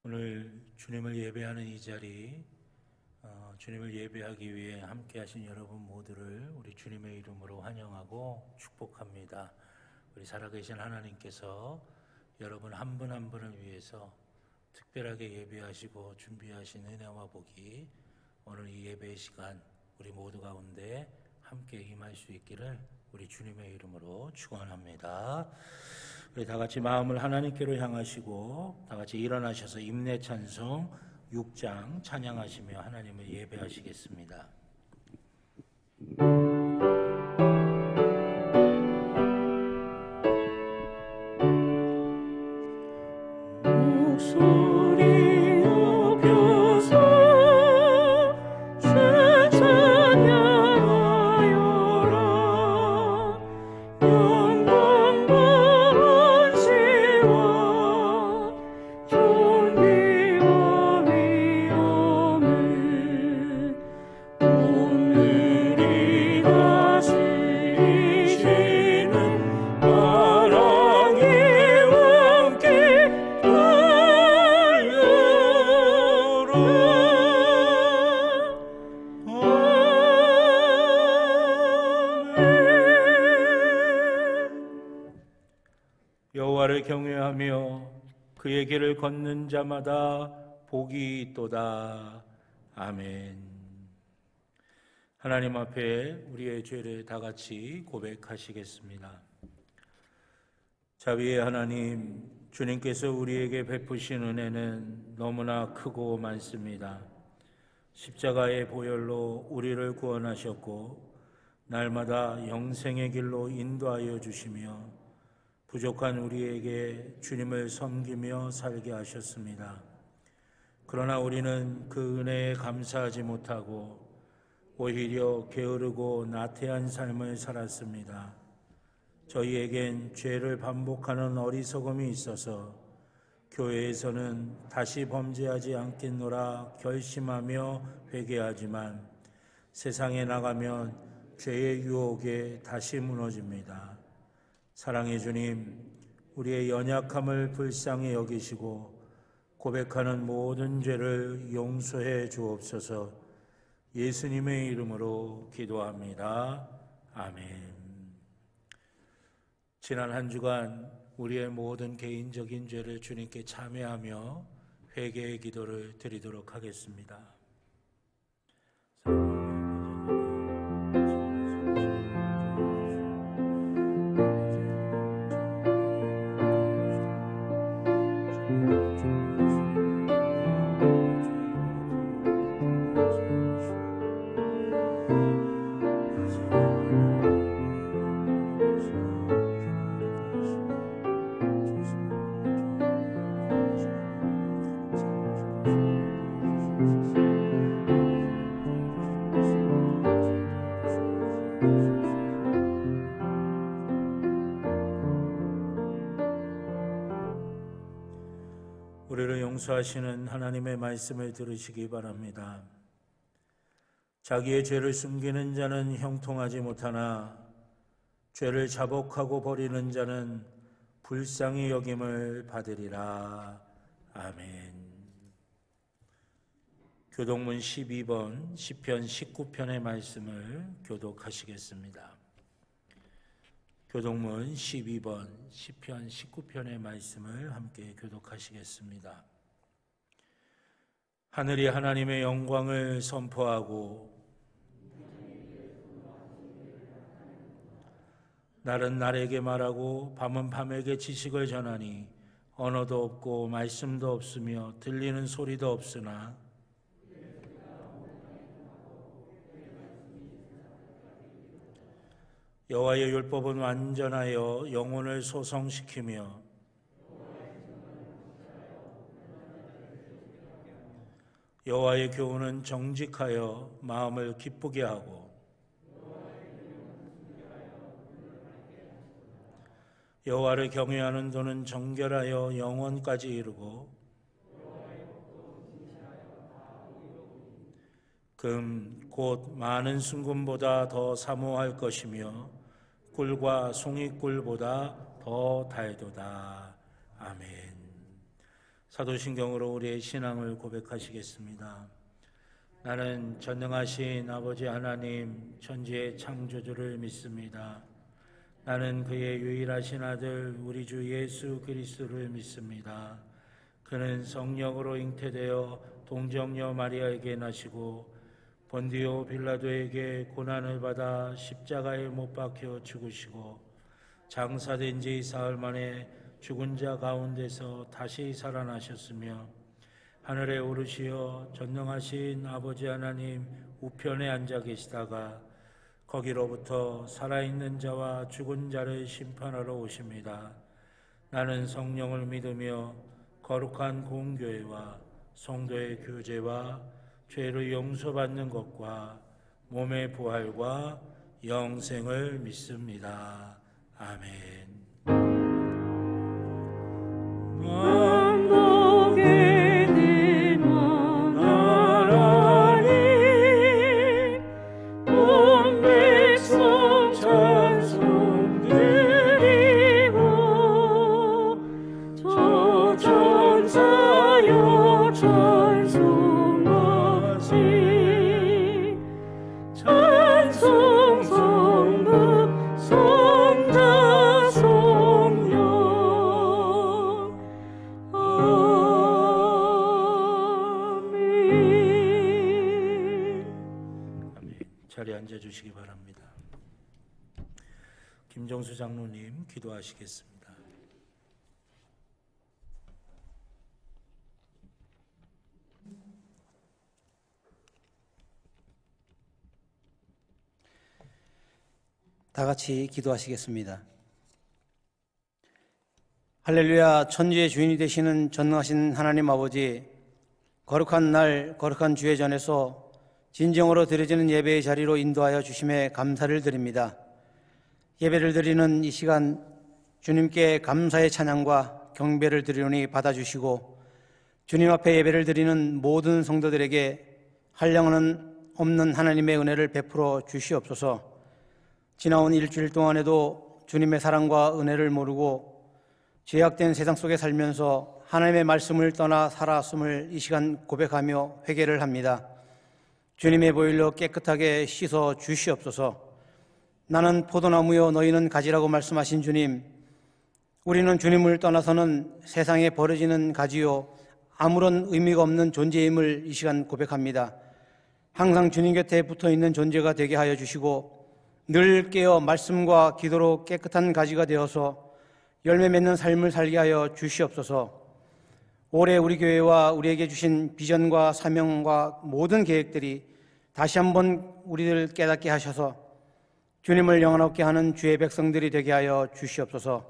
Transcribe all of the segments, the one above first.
오늘 주님을 예배하는 이 자리, 주님을 예배하기 위해 함께 하신 여러분 모두를 우리 주님의 이름으로 환영하고 축복합니다. 우리 살아계신 하나님께서 여러분 한 분 한 분을 위해서 특별하게 예배하시고 준비하신 은혜와 복이 오늘 이 예배의 시간 우리 모두 가운데 함께 임할 수 있기를 우리 주님의 이름으로 축원합니다. 우리 다 같이 마음을 하나님께로 향하시고 다 같이 일어나셔서 임내 찬송 6장 찬양하시며 하나님을 예배하시겠습니다. 여호와를 경외하며 그의 길을 걷는 자마다 복이 있도다. 아멘. 하나님 앞에 우리의 죄를 다 같이 고백하시겠습니다. 자비의 하나님, 주님께서 우리에게 베푸신 은혜는 너무나 크고 많습니다. 십자가의 보혈로 우리를 구원하셨고 날마다 영생의 길로 인도하여 주시며 부족한 우리에게 주님을 섬기며 살게 하셨습니다. 그러나 우리는 그 은혜에 감사하지 못하고 오히려 게으르고 나태한 삶을 살았습니다. 저희에겐 죄를 반복하는 어리석음이 있어서 교회에서는 다시 범죄하지 않겠노라 결심하며 회개하지만 세상에 나가면 죄의 유혹에 다시 무너집니다. 사랑의 주님, 우리의 연약함을 불쌍히 여기시고 고백하는 모든 죄를 용서해 주옵소서. 예수님의 이름으로 기도합니다. 아멘. 지난 한 주간 우리의 모든 개인적인 죄를 주님께 참회하며 회개의 기도를 드리도록 하겠습니다. 우리를 용서하시는 하나님의 말씀을 들으시기 바랍니다. 자기의 죄를 숨기는 자는 형통하지 못하나 죄를 자복하고 버리는 자는 불쌍히 여김을 받으리라. 아멘. 교독문 12번 시편 19편의 말씀을 교독하시겠습니다. 교독문 12번 시편 19편의 말씀을 함께 교독하시겠습니다. 하늘이 하나님의 영광을 선포하고 날은 날에게 말하고 밤은 밤에게 지식을 전하니 언어도 없고 말씀도 없으며 들리는 소리도 없으나 여호와의 율법은 완전하여 영혼을 소성시키며 여호와의 교훈은 정직하여 마음을 기쁘게 하고 여호와를 경외하는 도는 정결하여 영원까지 이르고 금 곧 많은 순금보다 더 사모할 것이며 꿀과 송이꿀보다 더 달도다. 아멘. 사도신경으로 우리의 신앙을 고백하시겠습니다. 나는 전능하신 아버지 하나님 천지의 창조주를 믿습니다. 나는 그의 유일하신 아들 우리 주 예수 그리스도를 믿습니다. 그는 성령으로 잉태되어 동정녀 마리아에게 나시고 본디오 빌라도에게 고난을 받아 십자가에 못 박혀 죽으시고 장사된 지 사흘 만에 죽은 자 가운데서 다시 살아나셨으며 하늘에 오르시어 전능하신 아버지 하나님 우편에 앉아 계시다가 거기로부터 살아있는 자와 죽은 자를 심판하러 오십니다. 나는 성령을 믿으며 거룩한 공교회와 성도의 교제와 죄를 용서받는 것과 몸의 부활과 영생을 믿습니다. 아멘. 만복의 대만 하나님 온 백성 찬송 드리고 저 천사여 찬송하시 찬송 성급 성자 성령 자리에 앉아주시기 바랍니다. 김정수 장로님 기도하시겠습니다. 다 같이 기도하시겠습니다. 할렐루야. 천지의 주인이 되시는 전능하신 하나님 아버지, 거룩한 날 거룩한 주의 전에서 진정으로 드려지는 예배의 자리로 인도하여 주심에 감사를 드립니다. 예배를 드리는 이 시간 주님께 감사의 찬양과 경배를 드리노니 받아주시고 주님 앞에 예배를 드리는 모든 성도들에게 한량은 없는 하나님의 은혜를 베풀어 주시옵소서. 지나온 일주일 동안에도 주님의 사랑과 은혜를 모르고 죄악된 세상 속에 살면서 하나님의 말씀을 떠나 살아왔음을 이 시간 고백하며 회개를 합니다. 주님의 보혈로 깨끗하게 씻어 주시옵소서. 나는 포도나무요 너희는 가지라고 말씀하신 주님, 우리는 주님을 떠나서는 세상에 버려지는 가지요 아무런 의미가 없는 존재임을 이 시간 고백합니다. 항상 주님 곁에 붙어있는 존재가 되게 하여 주시고 늘 깨어 말씀과 기도로 깨끗한 가지가 되어서 열매 맺는 삶을 살게 하여 주시옵소서. 올해 우리 교회와 우리에게 주신 비전과 사명과 모든 계획들이 다시 한번 우리를 깨닫게 하셔서 주님을 영원하게 하는 주의 백성들이 되게 하여 주시옵소서.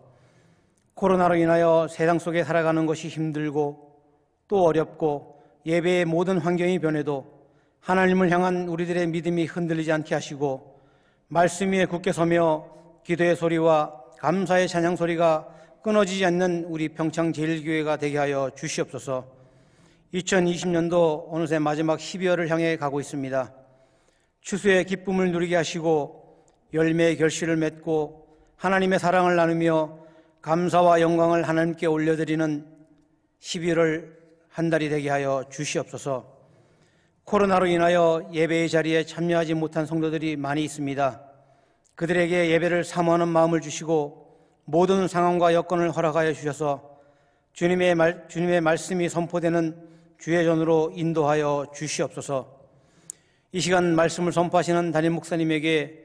코로나로 인하여 세상 속에 살아가는 것이 힘들고 또 어렵고 예배의 모든 환경이 변해도 하나님을 향한 우리들의 믿음이 흔들리지 않게 하시고 말씀 위에 굳게 서며 기도의 소리와 감사의 찬양 소리가 끊어지지 않는 우리 평창제일교회가 되게 하여 주시옵소서. 2020년도 어느새 마지막 12월을 향해 가고 있습니다. 추수의 기쁨을 누리게 하시고 열매의 결실을 맺고 하나님의 사랑을 나누며 감사와 영광을 하나님께 올려드리는 12월을 한 달이 되게 하여 주시옵소서. 코로나로 인하여 예배의 자리에 참여하지 못한 성도들이 많이 있습니다. 그들에게 예배를 사모하는 마음을 주시고 모든 상황과 여건을 허락하여 주셔서 주님의 말씀이 선포되는 주의 전으로 인도하여 주시옵소서. 이 시간 말씀을 선포하시는 담임 목사님에게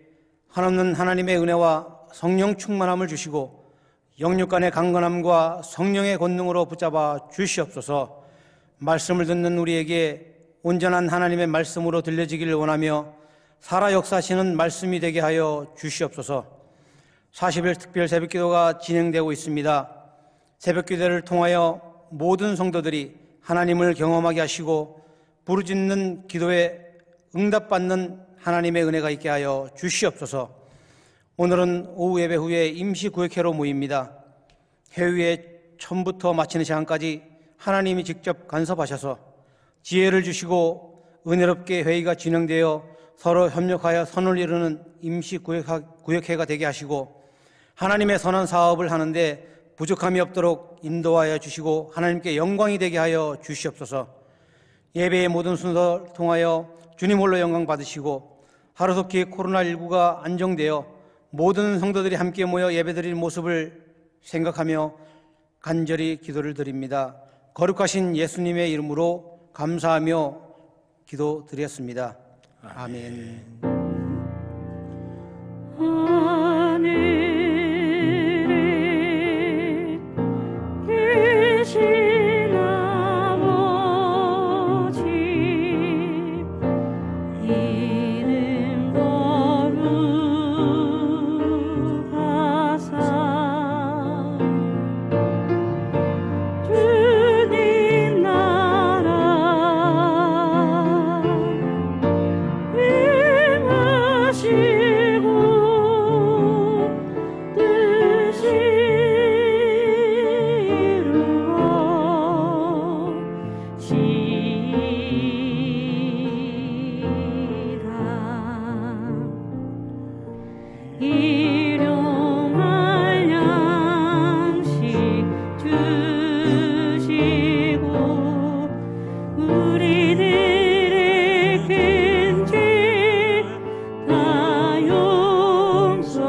한없는 하나님의 은혜와 성령 충만함을 주시고 영육간의 강건함과 성령의 권능으로 붙잡아 주시옵소서. 말씀을 듣는 우리에게 온전한 하나님의 말씀으로 들려지기를 원하며 살아 역사하시는 말씀이 되게 하여 주시옵소서. 40일 특별 새벽기도가 진행되고 있습니다. 새벽기도를 통하여 모든 성도들이 하나님을 경험하게 하시고 부르짖는 기도에 응답받는 하나님의 은혜가 있게 하여 주시옵소서. 오늘은 오후 예배 후에 임시구역회로 모입니다. 회의에 처음부터 마치는 시간까지 하나님이 직접 간섭하셔서 지혜를 주시고 은혜롭게 회의가 진행되어 서로 협력하여 선을 이루는 임시구역회가 되게 하시고 하나님의 선한 사업을 하는데 부족함이 없도록 인도하여 주시고 하나님께 영광이 되게 하여 주시옵소서. 예배의 모든 순서를 통하여 주님 홀로 영광 받으시고 하루속히 코로나19가 안정되어 모든 성도들이 함께 모여 예배드리는 모습을 생각하며 간절히 기도를 드립니다. 거룩하신 예수님의 이름으로 감사하며 기도드렸습니다. 아멘. 하늘에 계신 아버지 이름 거룩하사 주님 나라 행하시고 뜻이 이루어지리라. 일용할 양식 주시고 우리들의 큰 죄 다 용서하옵시고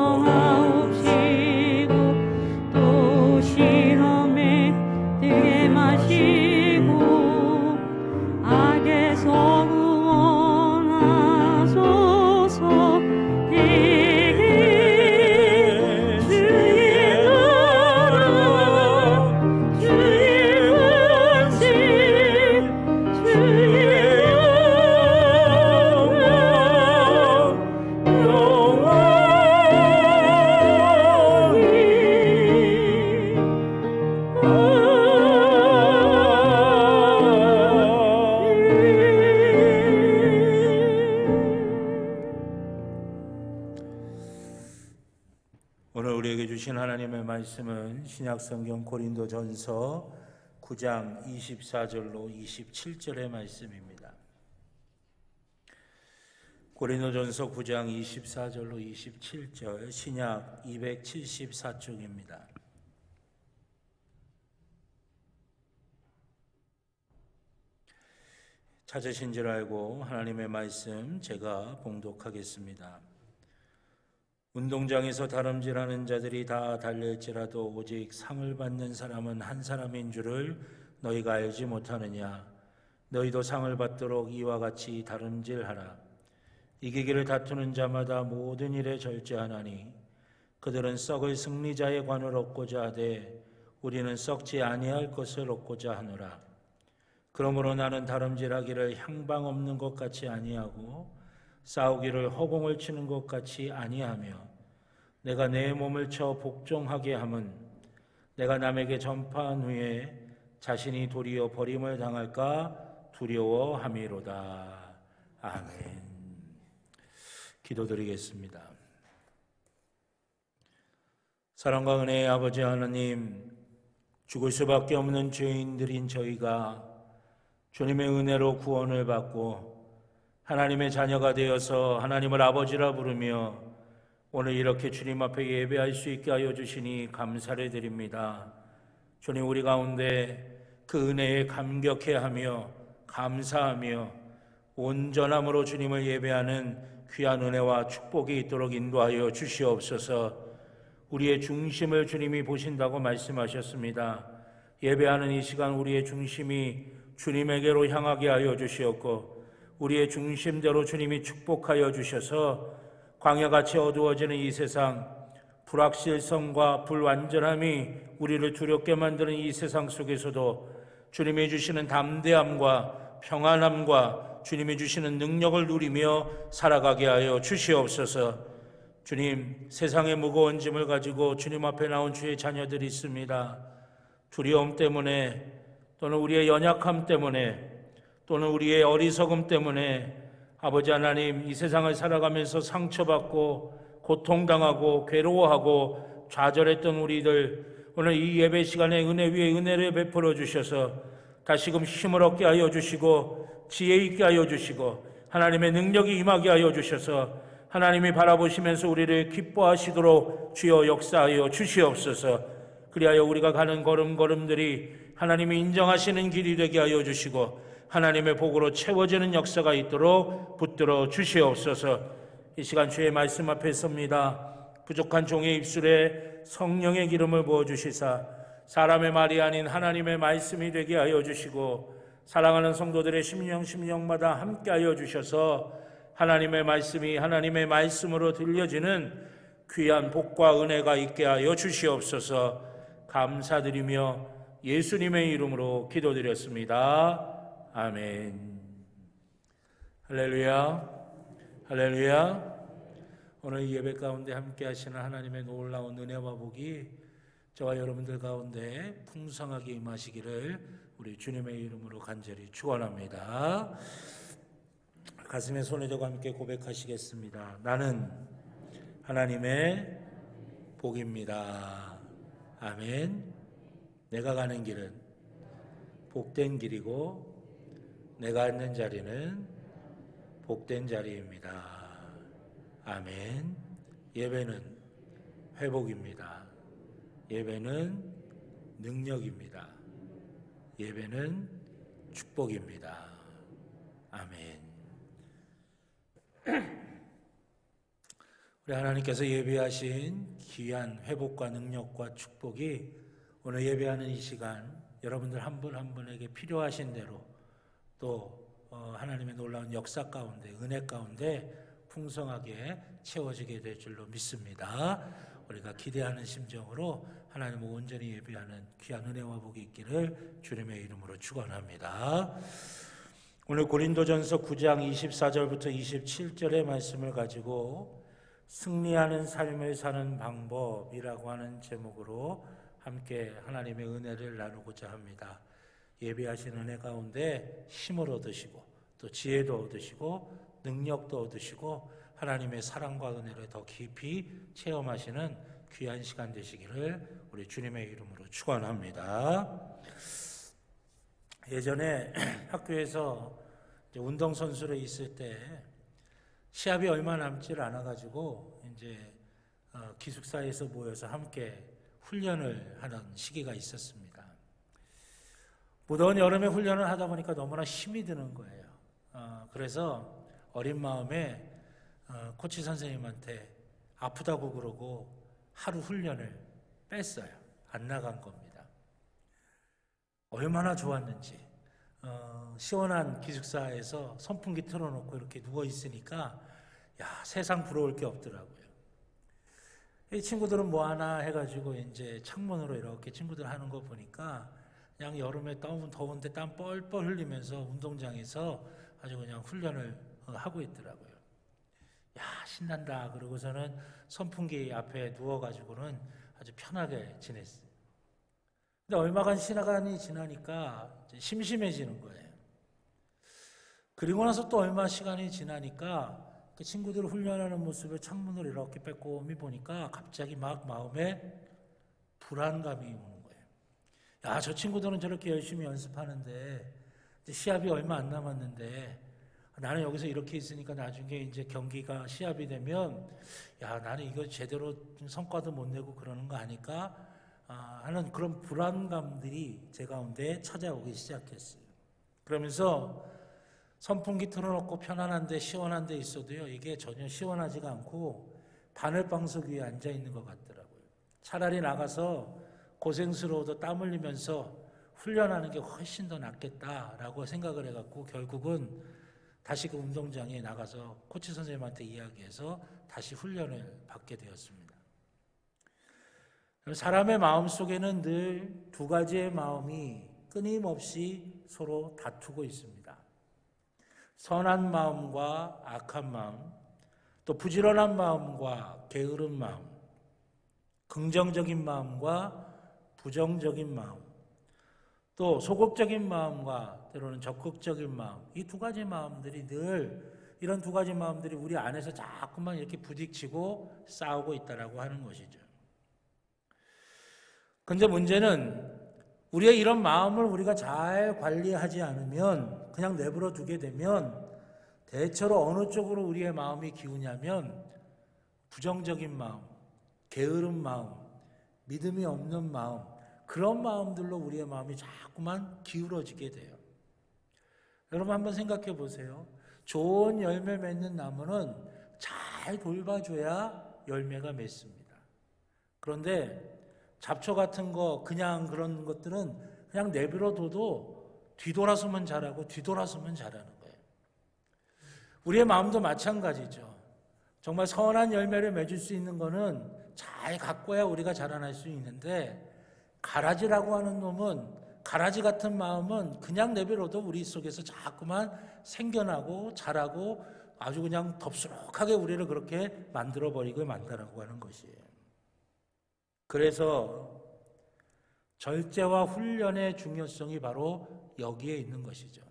또 시험에 들게 마시고 악에서 구원하소서. 내게 주의 나라 주의 권세 주의 오늘 우리에게 주신 하나님의 말씀은 신약성경 고린도전서 9장 24절로 27절의 말씀입니다. 고린도전서 9장 24절로 27절 신약 274쪽입니다. 찾으신 줄 알고 하나님의 말씀 제가 봉독하겠습니다. 운동장에서 다름질하는 자들이 다 달릴지라도 오직 상을 받는 사람은 한 사람인 줄을 너희가 알지 못하느냐. 너희도 상을 받도록 이와 같이 다름질하라. 이기기를 다투는 자마다 모든 일에 절제하나니 그들은 썩을 승리자의 관을 얻고자 하되 우리는 썩지 아니할 것을 얻고자 하노라. 그러므로 나는 다름질하기를 향방 없는 것 같이 아니하고 싸우기를 허공을 치는 것 같이 아니하며 내가 내 몸을 쳐 복종하게 함은 내가 남에게 전파한 후에 자신이 도리어 버림을 당할까 두려워함이로다. 아멘. 기도드리겠습니다. 사랑과 은혜의 아버지 하나님, 죽을 수밖에 없는 죄인들인 저희가 주님의 은혜로 구원을 받고 하나님의 자녀가 되어서 하나님을 아버지라 부르며 오늘 이렇게 주님 앞에 예배할 수 있게 하여 주시니 감사를 드립니다. 주님, 우리 가운데 그 은혜에 감격해하며 감사하며 온전함으로 주님을 예배하는 귀한 은혜와 축복이 있도록 인도하여 주시옵소서. 우리의 중심을 주님이 보신다고 말씀하셨습니다. 예배하는 이 시간 우리의 중심이 주님에게로 향하게 하여 주시옵고 우리의 중심대로 주님이 축복하여 주셔서 광야같이 어두워지는 이 세상, 불확실성과 불완전함이 우리를 두렵게 만드는 이 세상 속에서도 주님이 주시는 담대함과 평안함과 주님이 주시는 능력을 누리며 살아가게 하여 주시옵소서. 주님, 세상의 무거운 짐을 가지고 주님 앞에 나온 주의 자녀들이 있습니다. 두려움 때문에 또는 우리의 연약함 때문에 또는 우리의 어리석음 때문에 아버지 하나님, 이 세상을 살아가면서 상처받고 고통당하고 괴로워하고 좌절했던 우리들, 오늘 이 예배 시간에 은혜 위에 은혜를 베풀어 주셔서 다시금 힘을 얻게 하여 주시고 지혜 있게 하여 주시고 하나님의 능력이 임하게 하여 주셔서 하나님이 바라보시면서 우리를 기뻐하시도록 주여 역사하여 주시옵소서. 그리하여 우리가 가는 걸음걸음들이 하나님이 인정하시는 길이 되게 하여 주시고 하나님의 복으로 채워지는 역사가 있도록 붙들어 주시옵소서. 이 시간 주의 말씀 앞에 섭니다. 부족한 종의 입술에 성령의 기름을 부어주시사 사람의 말이 아닌 하나님의 말씀이 되게 하여 주시고 사랑하는 성도들의 심령마다 함께하여 주셔서 하나님의 말씀이 하나님의 말씀으로 들려지는 귀한 복과 은혜가 있게 하여 주시옵소서. 감사드리며 예수님의 이름으로 기도드렸습니다. 아멘. 할렐루야, 할렐루야. 오늘 예배 가운데 함께 하시는 하나님의 놀라운 은혜와 복이 저와 여러분들 가운데 풍성하게 임하시기를 우리 주님의 이름으로 간절히 축원합니다. 가슴에 손을 대고 함께 고백하시겠습니다. 나는 하나님의 복입니다. 아멘. 내가 가는 길은 복된 길이고 내가 앉는 자리는 복된 자리입니다. 아멘. 예배는 회복입니다. 예배는 능력입니다. 예배는 축복입니다. 아멘. 우리 하나님께서 예배하신 귀한 회복과 능력과 축복이 오늘 예배하는 이 시간 여러분들 한 분 한 분에게 필요하신 대로 또 하나님의 놀라운 역사 가운데 은혜 가운데 풍성하게 채워지게 될 줄로 믿습니다. 우리가 기대하는 심정으로 하나님을 온전히 예배하는 귀한 은혜와 복이 있기를 주님의 이름으로 축원합니다. 오늘 고린도전서 9장 24절부터 27절의 말씀을 가지고 승리하는 삶을 사는 방법이라고 하는 제목으로 함께 하나님의 은혜를 나누고자 합니다. 예배하신 은혜 가운데 힘을 얻으시고 또 지혜도 얻으시고 능력도 얻으시고 하나님의 사랑과 은혜를 더 깊이 체험하시는 귀한 시간 되시기를 우리 주님의 이름으로 축원합니다. 예전에 학교에서 운동선수로 있을 때 시합이 얼마 남지 않아가지고 이제 기숙사에서 모여서 함께 훈련을 하는 시기가 있었습니다. 무더운 여름에 훈련을 하다 보니까 너무나 힘이 드는 거예요. 그래서 어린 마음에 코치 선생님한테 아프다고 그러고 하루 훈련을 뺐어요. 안 나간 겁니다. 얼마나 좋았는지 시원한 기숙사에서 선풍기 틀어놓고 이렇게 누워 있으니까 세상 부러울 게 없더라고요. 이 친구들은 뭐 하나 해가지고 이제 창문으로 이렇게 친구들 하는 거 보니까 그냥 여름에 더운데 땀 뻘뻘 흘리면서 운동장에서 아주 그냥 훈련을 하고 있더라고요. 신난다. 그러고서는 선풍기 앞에 누워가지고는 아주 편하게 지냈어요. 근데 얼마간 시간이 지나니까 심심해지는 거예요. 그리고 나서 또 얼마 시간이 지나니까 그 친구들 훈련하는 모습을 창문으로 이렇게 빼꼼히 보니까 갑자기 막 마음에 불안감이 오는 거예요. 저 친구들은 저렇게 열심히 연습하는데 시합이 얼마 안 남았는데 나는 여기서 이렇게 있으니까 나중에 이제 경기가 시합이 되면 나는 이거 제대로 성과도 못 내고 그러는 거 아닐까 하는 그런 불안감들이 제 가운데 찾아오기 시작했어요. 그러면서 선풍기 틀어놓고 편안한데 시원한데 있어도요, 이게 전혀 시원하지가 않고 바늘방석 위에 앉아 있는 것 같더라고요. 차라리 나가서 고생스러워도 땀 흘리면서 훈련하는 게 훨씬 더 낫겠다라고 생각을 해갖고 결국은 다시 그 운동장에 나가서 코치 선생님한테 이야기해서 다시 훈련을 받게 되었습니다. 사람의 마음 속에는 늘 두 가지의 마음이 끊임없이 서로 다투고 있습니다. 선한 마음과 악한 마음, 또 부지런한 마음과 게으른 마음, 긍정적인 마음과 부정적인 마음, 또 소극적인 마음과 때로는 적극적인 마음, 이 두 가지 마음들이 늘 이런 두 가지 마음들이 우리 안에서 자꾸만 이렇게 부딪히고 싸우고 있다라고 하는 것이죠. 근데 문제는 우리의 이런 마음을 우리가 잘 관리하지 않으면 그냥 내버려 두게 되면 대체로 어느 쪽으로 우리의 마음이 기우냐면 부정적인 마음, 게으른 마음, 믿음이 없는 마음, 그런 마음들로 우리의 마음이 자꾸만 기울어지게 돼요. 여러분 한번 생각해 보세요. 좋은 열매 맺는 나무는 잘 돌봐줘야 열매가 맺습니다. 그런데 잡초 같은 거, 그냥 그런 것들은 그냥 내버려둬도 뒤돌아서면 자라고 뒤돌아서면 자라는 거예요. 우리의 마음도 마찬가지죠. 정말 선한 열매를 맺을 수 있는 거는 잘 가꿔야 우리가 자라날 수 있는데, 가라지라고 하는 놈은, 가라지 같은 마음은 그냥 내버려도 우리 속에서 자꾸만 생겨나고 자라고 아주 그냥 덥수룩하게 우리를 그렇게 만들어버리고 만다라고 하는 것이에요. 그래서 절제와 훈련의 중요성이 바로 여기에 있는 것이죠.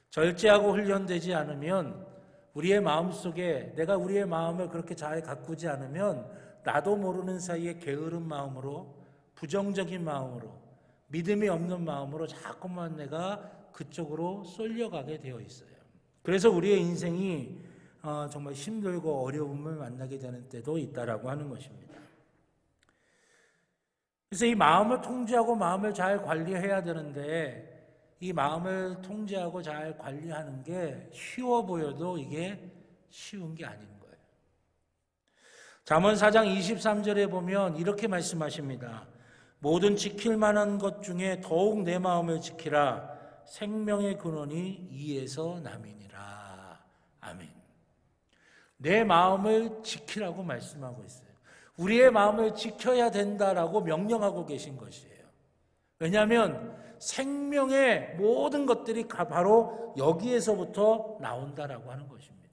절제하고 훈련되지 않으면 우리의 마음속에, 내가 우리의 마음을 그렇게 잘 가꾸지 않으면 나도 모르는 사이에 게으른 마음으로, 부정적인 마음으로, 믿음이 없는 마음으로 자꾸만 내가 그쪽으로 쏠려가게 되어 있어요. 그래서 우리의 인생이 정말 힘들고 어려움을 만나게 되는 때도 있다라고 하는 것입니다. 그래서 이 마음을 통제하고 마음을 잘 관리해야 되는데, 이 마음을 통제하고 잘 관리하는 게 쉬워 보여도 이게 쉬운 게 아닌 거예요. 잠언 4장 23절에 보면 이렇게 말씀하십니다. 모든 지킬 만한 것 중에 더욱 내 마음을 지키라. 생명의 근원이 이에서 남이니라. 아멘. 내 마음을 지키라고 말씀하고 있어요. 우리의 마음을 지켜야 된다라고 명령하고 계신 것이에요. 왜냐하면 생명의 모든 것들이 바로 여기에서부터 나온다라고 하는 것입니다.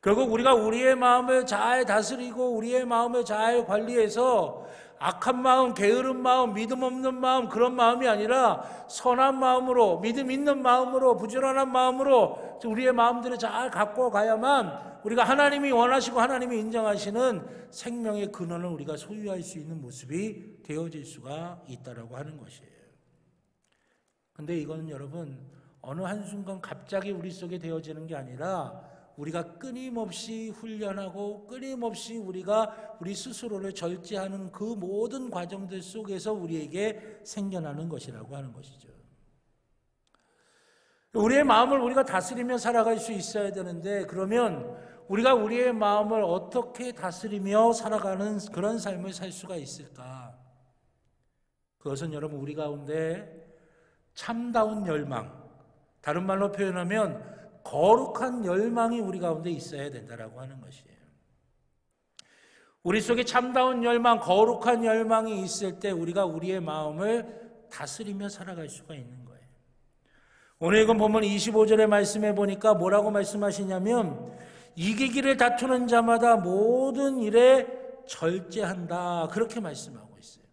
결국 우리가 우리의 마음을 잘 다스리고 우리의 마음을 잘 관리해서 악한 마음, 게으른 마음, 믿음 없는 마음, 그런 마음이 아니라 선한 마음으로, 믿음 있는 마음으로, 부지런한 마음으로 우리의 마음들을 잘 갖고 가야만 우리가 하나님이 원하시고 하나님이 인정하시는 생명의 근원을 우리가 소유할 수 있는 모습이 되어질 수가 있다라고 하는 것이에요. 근데 이거는 여러분 어느 한순간 갑자기 우리 속에 되어지는 게 아니라 우리가 끊임없이 훈련하고 끊임없이 우리가 우리 스스로를 절제하는 그 모든 과정들 속에서 우리에게 생겨나는 것이라고 하는 것이죠. 우리의 마음을 우리가 다스리며 살아갈 수 있어야 되는데, 그러면 우리가 우리의 마음을 어떻게 다스리며 살아가는 그런 삶을 살 수가 있을까? 그것은 여러분 우리 가운데 참다운 열망, 다른 말로 표현하면 거룩한 열망이 우리 가운데 있어야 된다라고 하는 것이에요. 우리 속에 참다운 열망, 거룩한 열망이 있을 때 우리가 우리의 마음을 다스리며 살아갈 수가 있는 거예요. 오늘 이건 보면 25절의 말씀에 보니까 뭐라고 말씀하시냐면 이기기를 다투는 자마다 모든 일에 절제한다, 그렇게 말씀하고 있어요.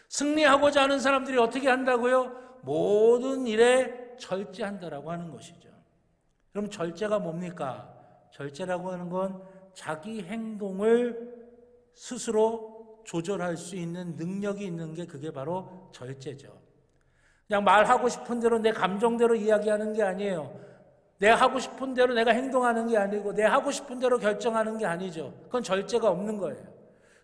승리하고자 하는 사람들이 어떻게 한다고요? 모든 일에 절제한다라고 하는 것이죠. 그럼 절제가 뭡니까? 절제라고 하는 건 자기 행동을 스스로 조절할 수 있는 능력이 있는 게 그게 바로 절제죠. 그냥 말하고 싶은 대로 내 감정대로 이야기하는 게 아니에요. 내가 하고 싶은 대로 내가 행동하는 게 아니고 내가 하고 싶은 대로 결정하는 게 아니죠. 그건 절제가 없는 거예요.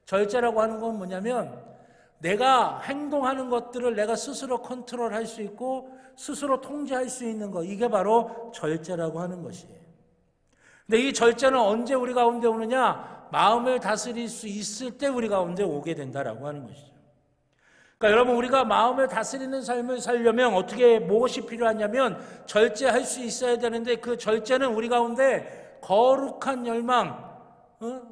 절제라고 하는 건 뭐냐면 내가 행동하는 것들을 내가 스스로 컨트롤할 수 있고 스스로 통제할 수 있는 것, 이게 바로 절제라고 하는 것이에요. 근데 이 절제는 언제 우리 가운데 오느냐? 마음을 다스릴 수 있을 때 우리 가운데 오게 된다라고 하는 것이죠. 그러니까 여러분, 우리가 마음을 다스리는 삶을 살려면 어떻게, 무엇이 필요하냐면 절제할 수 있어야 되는데, 그 절제는 우리 가운데 거룩한 열망,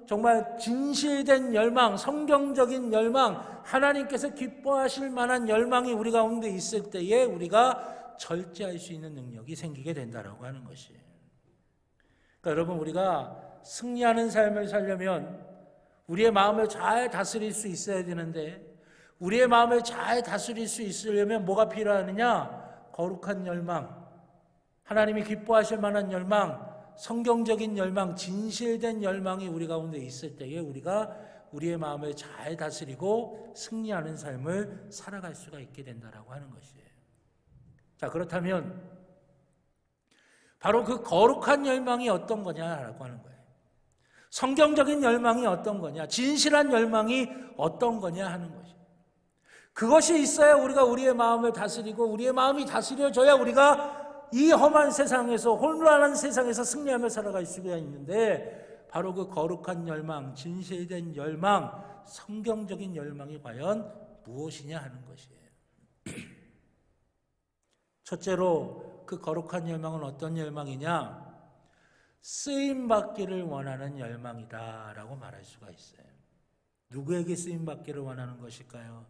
정말 진실된 열망, 성경적인 열망, 하나님께서 기뻐하실 만한 열망이 우리 가운데 있을 때에 우리가 절제할 수 있는 능력이 생기게 된다라고 하는 것이에요. 그러니까 여러분, 우리가 승리하는 삶을 살려면 우리의 마음을 잘 다스릴 수 있어야 되는데, 우리의 마음을 잘 다스릴 수 있으려면 뭐가 필요하느냐? 거룩한 열망, 하나님이 기뻐하실 만한 열망, 성경적인 열망, 진실된 열망이 우리 가운데 있을 때에 우리가 우리의 마음을 잘 다스리고 승리하는 삶을 살아갈 수가 있게 된다라고 하는 것이에요. 자, 그렇다면 바로 그 거룩한 열망이 어떤 거냐라고 하는 거예요. 성경적인 열망이 어떤 거냐, 진실한 열망이 어떤 거냐 하는 것이에요. 그것이 있어야 우리가 우리의 마음을 다스리고 우리의 마음이 다스려져야 우리가 이 험한 세상에서, 혼란한 세상에서 승리하며 살아갈 수가 있는데, 바로 그 거룩한 열망, 진실된 열망, 성경적인 열망이 과연 무엇이냐 하는 것이에요. 첫째로 그 거룩한 열망은 어떤 열망이냐? 쓰임받기를 원하는 열망이다라고 말할 수가 있어요. 누구에게 쓰임받기를 원하는 것일까요?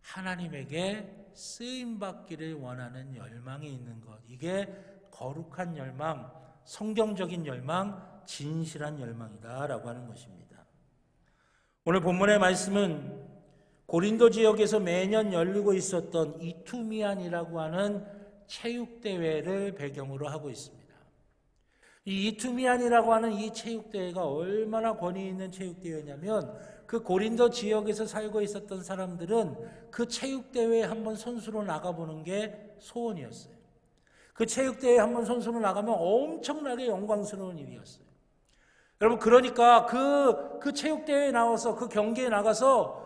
하나님에게 쓰임받기를 원하는 열망이 있는 것. 이게 거룩한 열망, 성경적인 열망, 진실한 열망이다라고 하는 것입니다. 오늘 본문의 말씀은 고린도 지역에서 매년 열리고 있었던 이투미안이라고 하는 체육대회를 배경으로 하고 있습니다. 이 이투미안이라고 하는 이 체육대회가 얼마나 권위 있는 체육대회냐면, 그 고린도 지역에서 살고 있었던 사람들은 그 체육대회에 한번 선수로 나가보는 게 소원이었어요. 그 체육대회에 한번 선수로 나가면 엄청나게 영광스러운 일이었어요. 여러분, 그러니까 그 체육대회에 나와서, 그 경기에 나가서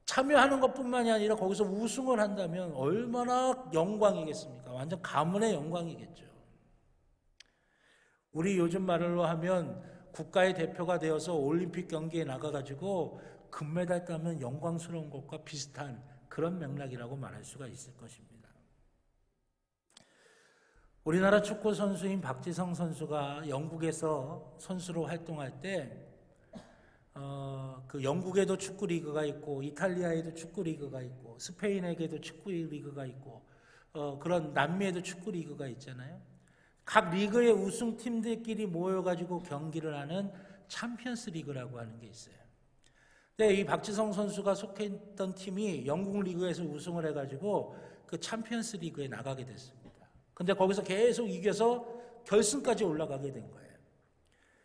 참여하는 것뿐만이 아니라 거기서 우승을 한다면 얼마나 영광이겠습니까? 완전 가문의 영광이겠죠. 우리 요즘 말로 하면 국가의 대표가 되어서 올림픽 경기에 나가가지고 금메달 따면 영광스러운 것과 비슷한 그런 맥락이라고 말할 수가 있을 것입니다. 우리나라 축구 선수인 박지성 선수가 영국에서 선수로 활동할 때 그 영국에도 축구 리그가 있고, 이탈리아에도 축구 리그가 있고, 스페인에게도 축구 리그가 있고, 그런 남미에도 축구 리그가 있잖아요. 각 리그의 우승팀들끼리 모여가지고 경기를 하는 챔피언스 리그라고 하는 게 있어요. 근데 이 박지성 선수가 속해 있던 팀이 영국 리그에서 우승을 해가지고 그 챔피언스 리그에 나가게 됐습니다. 근데 거기서 계속 이겨서 결승까지 올라가게 된 거예요.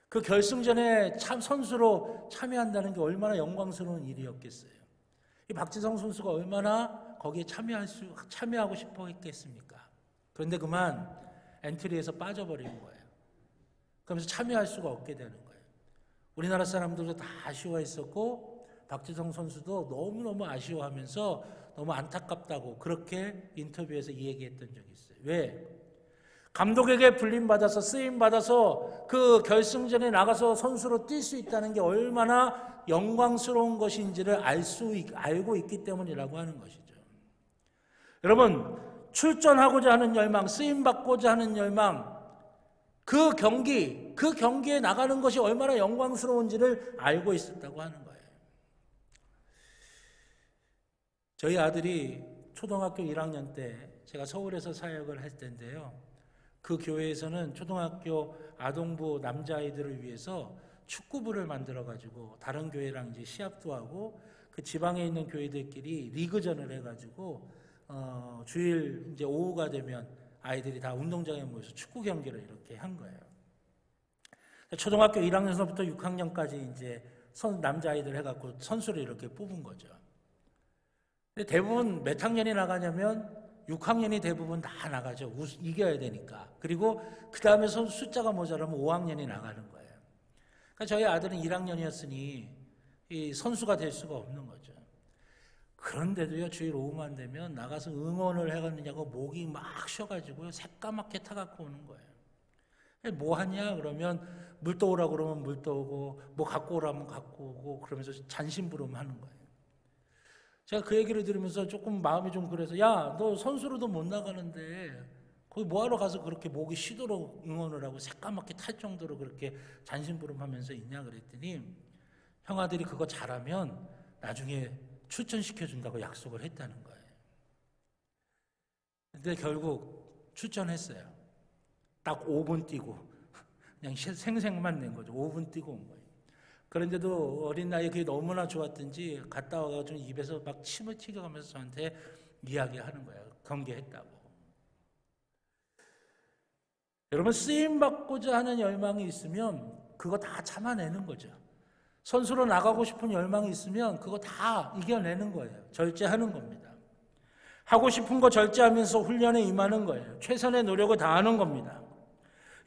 그 결승전에 선수로 참여한다는 게 얼마나 영광스러운 일이었겠어요. 이 박지성 선수가 얼마나 거기에 참여하고 싶어 했겠습니까? 그런데 그만 엔트리에서 빠져버린 거예요. 그러면서 참여할 수가 없게 되는 거예요. 우리나라 사람들도 다 아쉬워했었고, 박지성 선수도 너무너무 아쉬워하면서 너무 안타깝다고 그렇게 인터뷰에서 이 얘기했던 적이 있어요. 왜? 감독에게 불림받아서, 쓰임받아서 그 결승전에 나가서 선수로 뛸 수 있다는 게 얼마나 영광스러운 것인지를 알고 있기 때문이라고 하는 것이죠. 여러분, 출전하고자 하는 열망, 쓰임받고자 하는 열망, 그 경기에 나가는 것이 얼마나 영광스러운지를 알고 있었다고 하는 거예요. 저희 아들이 초등학교 1학년 때 제가 서울에서 사역을 할 때인데요. 그 교회에서는 초등학교 아동부 남자아이들을 위해서 축구부를 만들어가지고 다른 교회랑 이제 시합도 하고, 그 지방에 있는 교회들끼리 리그전을 해가지고 주일 이제 오후가 되면 아이들이 다 운동장에 모여서 축구 경기를 이렇게 한 거예요. 초등학교 1학년서부터 6학년까지 이제 남자아이들 해갖고 선수를 이렇게 뽑은 거죠. 근데 대부분 몇 학년이 나가냐면 6학년이 대부분 다 나가죠. 이겨야 되니까. 그리고 그 다음에 숫자가 모자라면 5학년이 나가는 거예요. 그러니까 저희 아들은 1학년이었으니 이 선수가 될 수가 없는 거죠. 그런데도요, 주일 오후만 되면 나가서 응원을 해가느냐고 목이 막 쉬어가지고요, 새까맣게 타갖고 오는 거예요. 뭐 하냐? 그러면 물 떠오라고 그러면 물 떠오고, 뭐 갖고 오라면 갖고 오고, 그러면서 잔심부름 하는 거예요. 제가 그 얘기를 들으면서 조금 마음이 좀 그래서, 야, 너 선수로도 못 나가는데 거기 뭐하러 가서 그렇게 목이 쉬도록 응원을 하고 새까맣게 탈 정도로 그렇게 잔심부름하면서 있냐 그랬더니, 형아들이 그거 잘하면 나중에 출전시켜준다고 약속을 했다는 거예요. 근데 결국 출전했어요. 딱 5분 뛰고 그냥 생색만 낸 거죠. 5분 뛰고 온 거예요. 그런데도 어린 나이에 그게 너무나 좋았던지 갔다 와가지고 입에서 막 침을 튀겨가면서 저한테 이야기하는 거예요. 경기했다고. 여러분, 쓰임받고자 하는 열망이 있으면 그거 다 참아내는 거죠. 선수로 나가고 싶은 열망이 있으면 그거 다 이겨내는 거예요. 절제하는 겁니다. 하고 싶은 거 절제하면서 훈련에 임하는 거예요. 최선의 노력을 다하는 겁니다.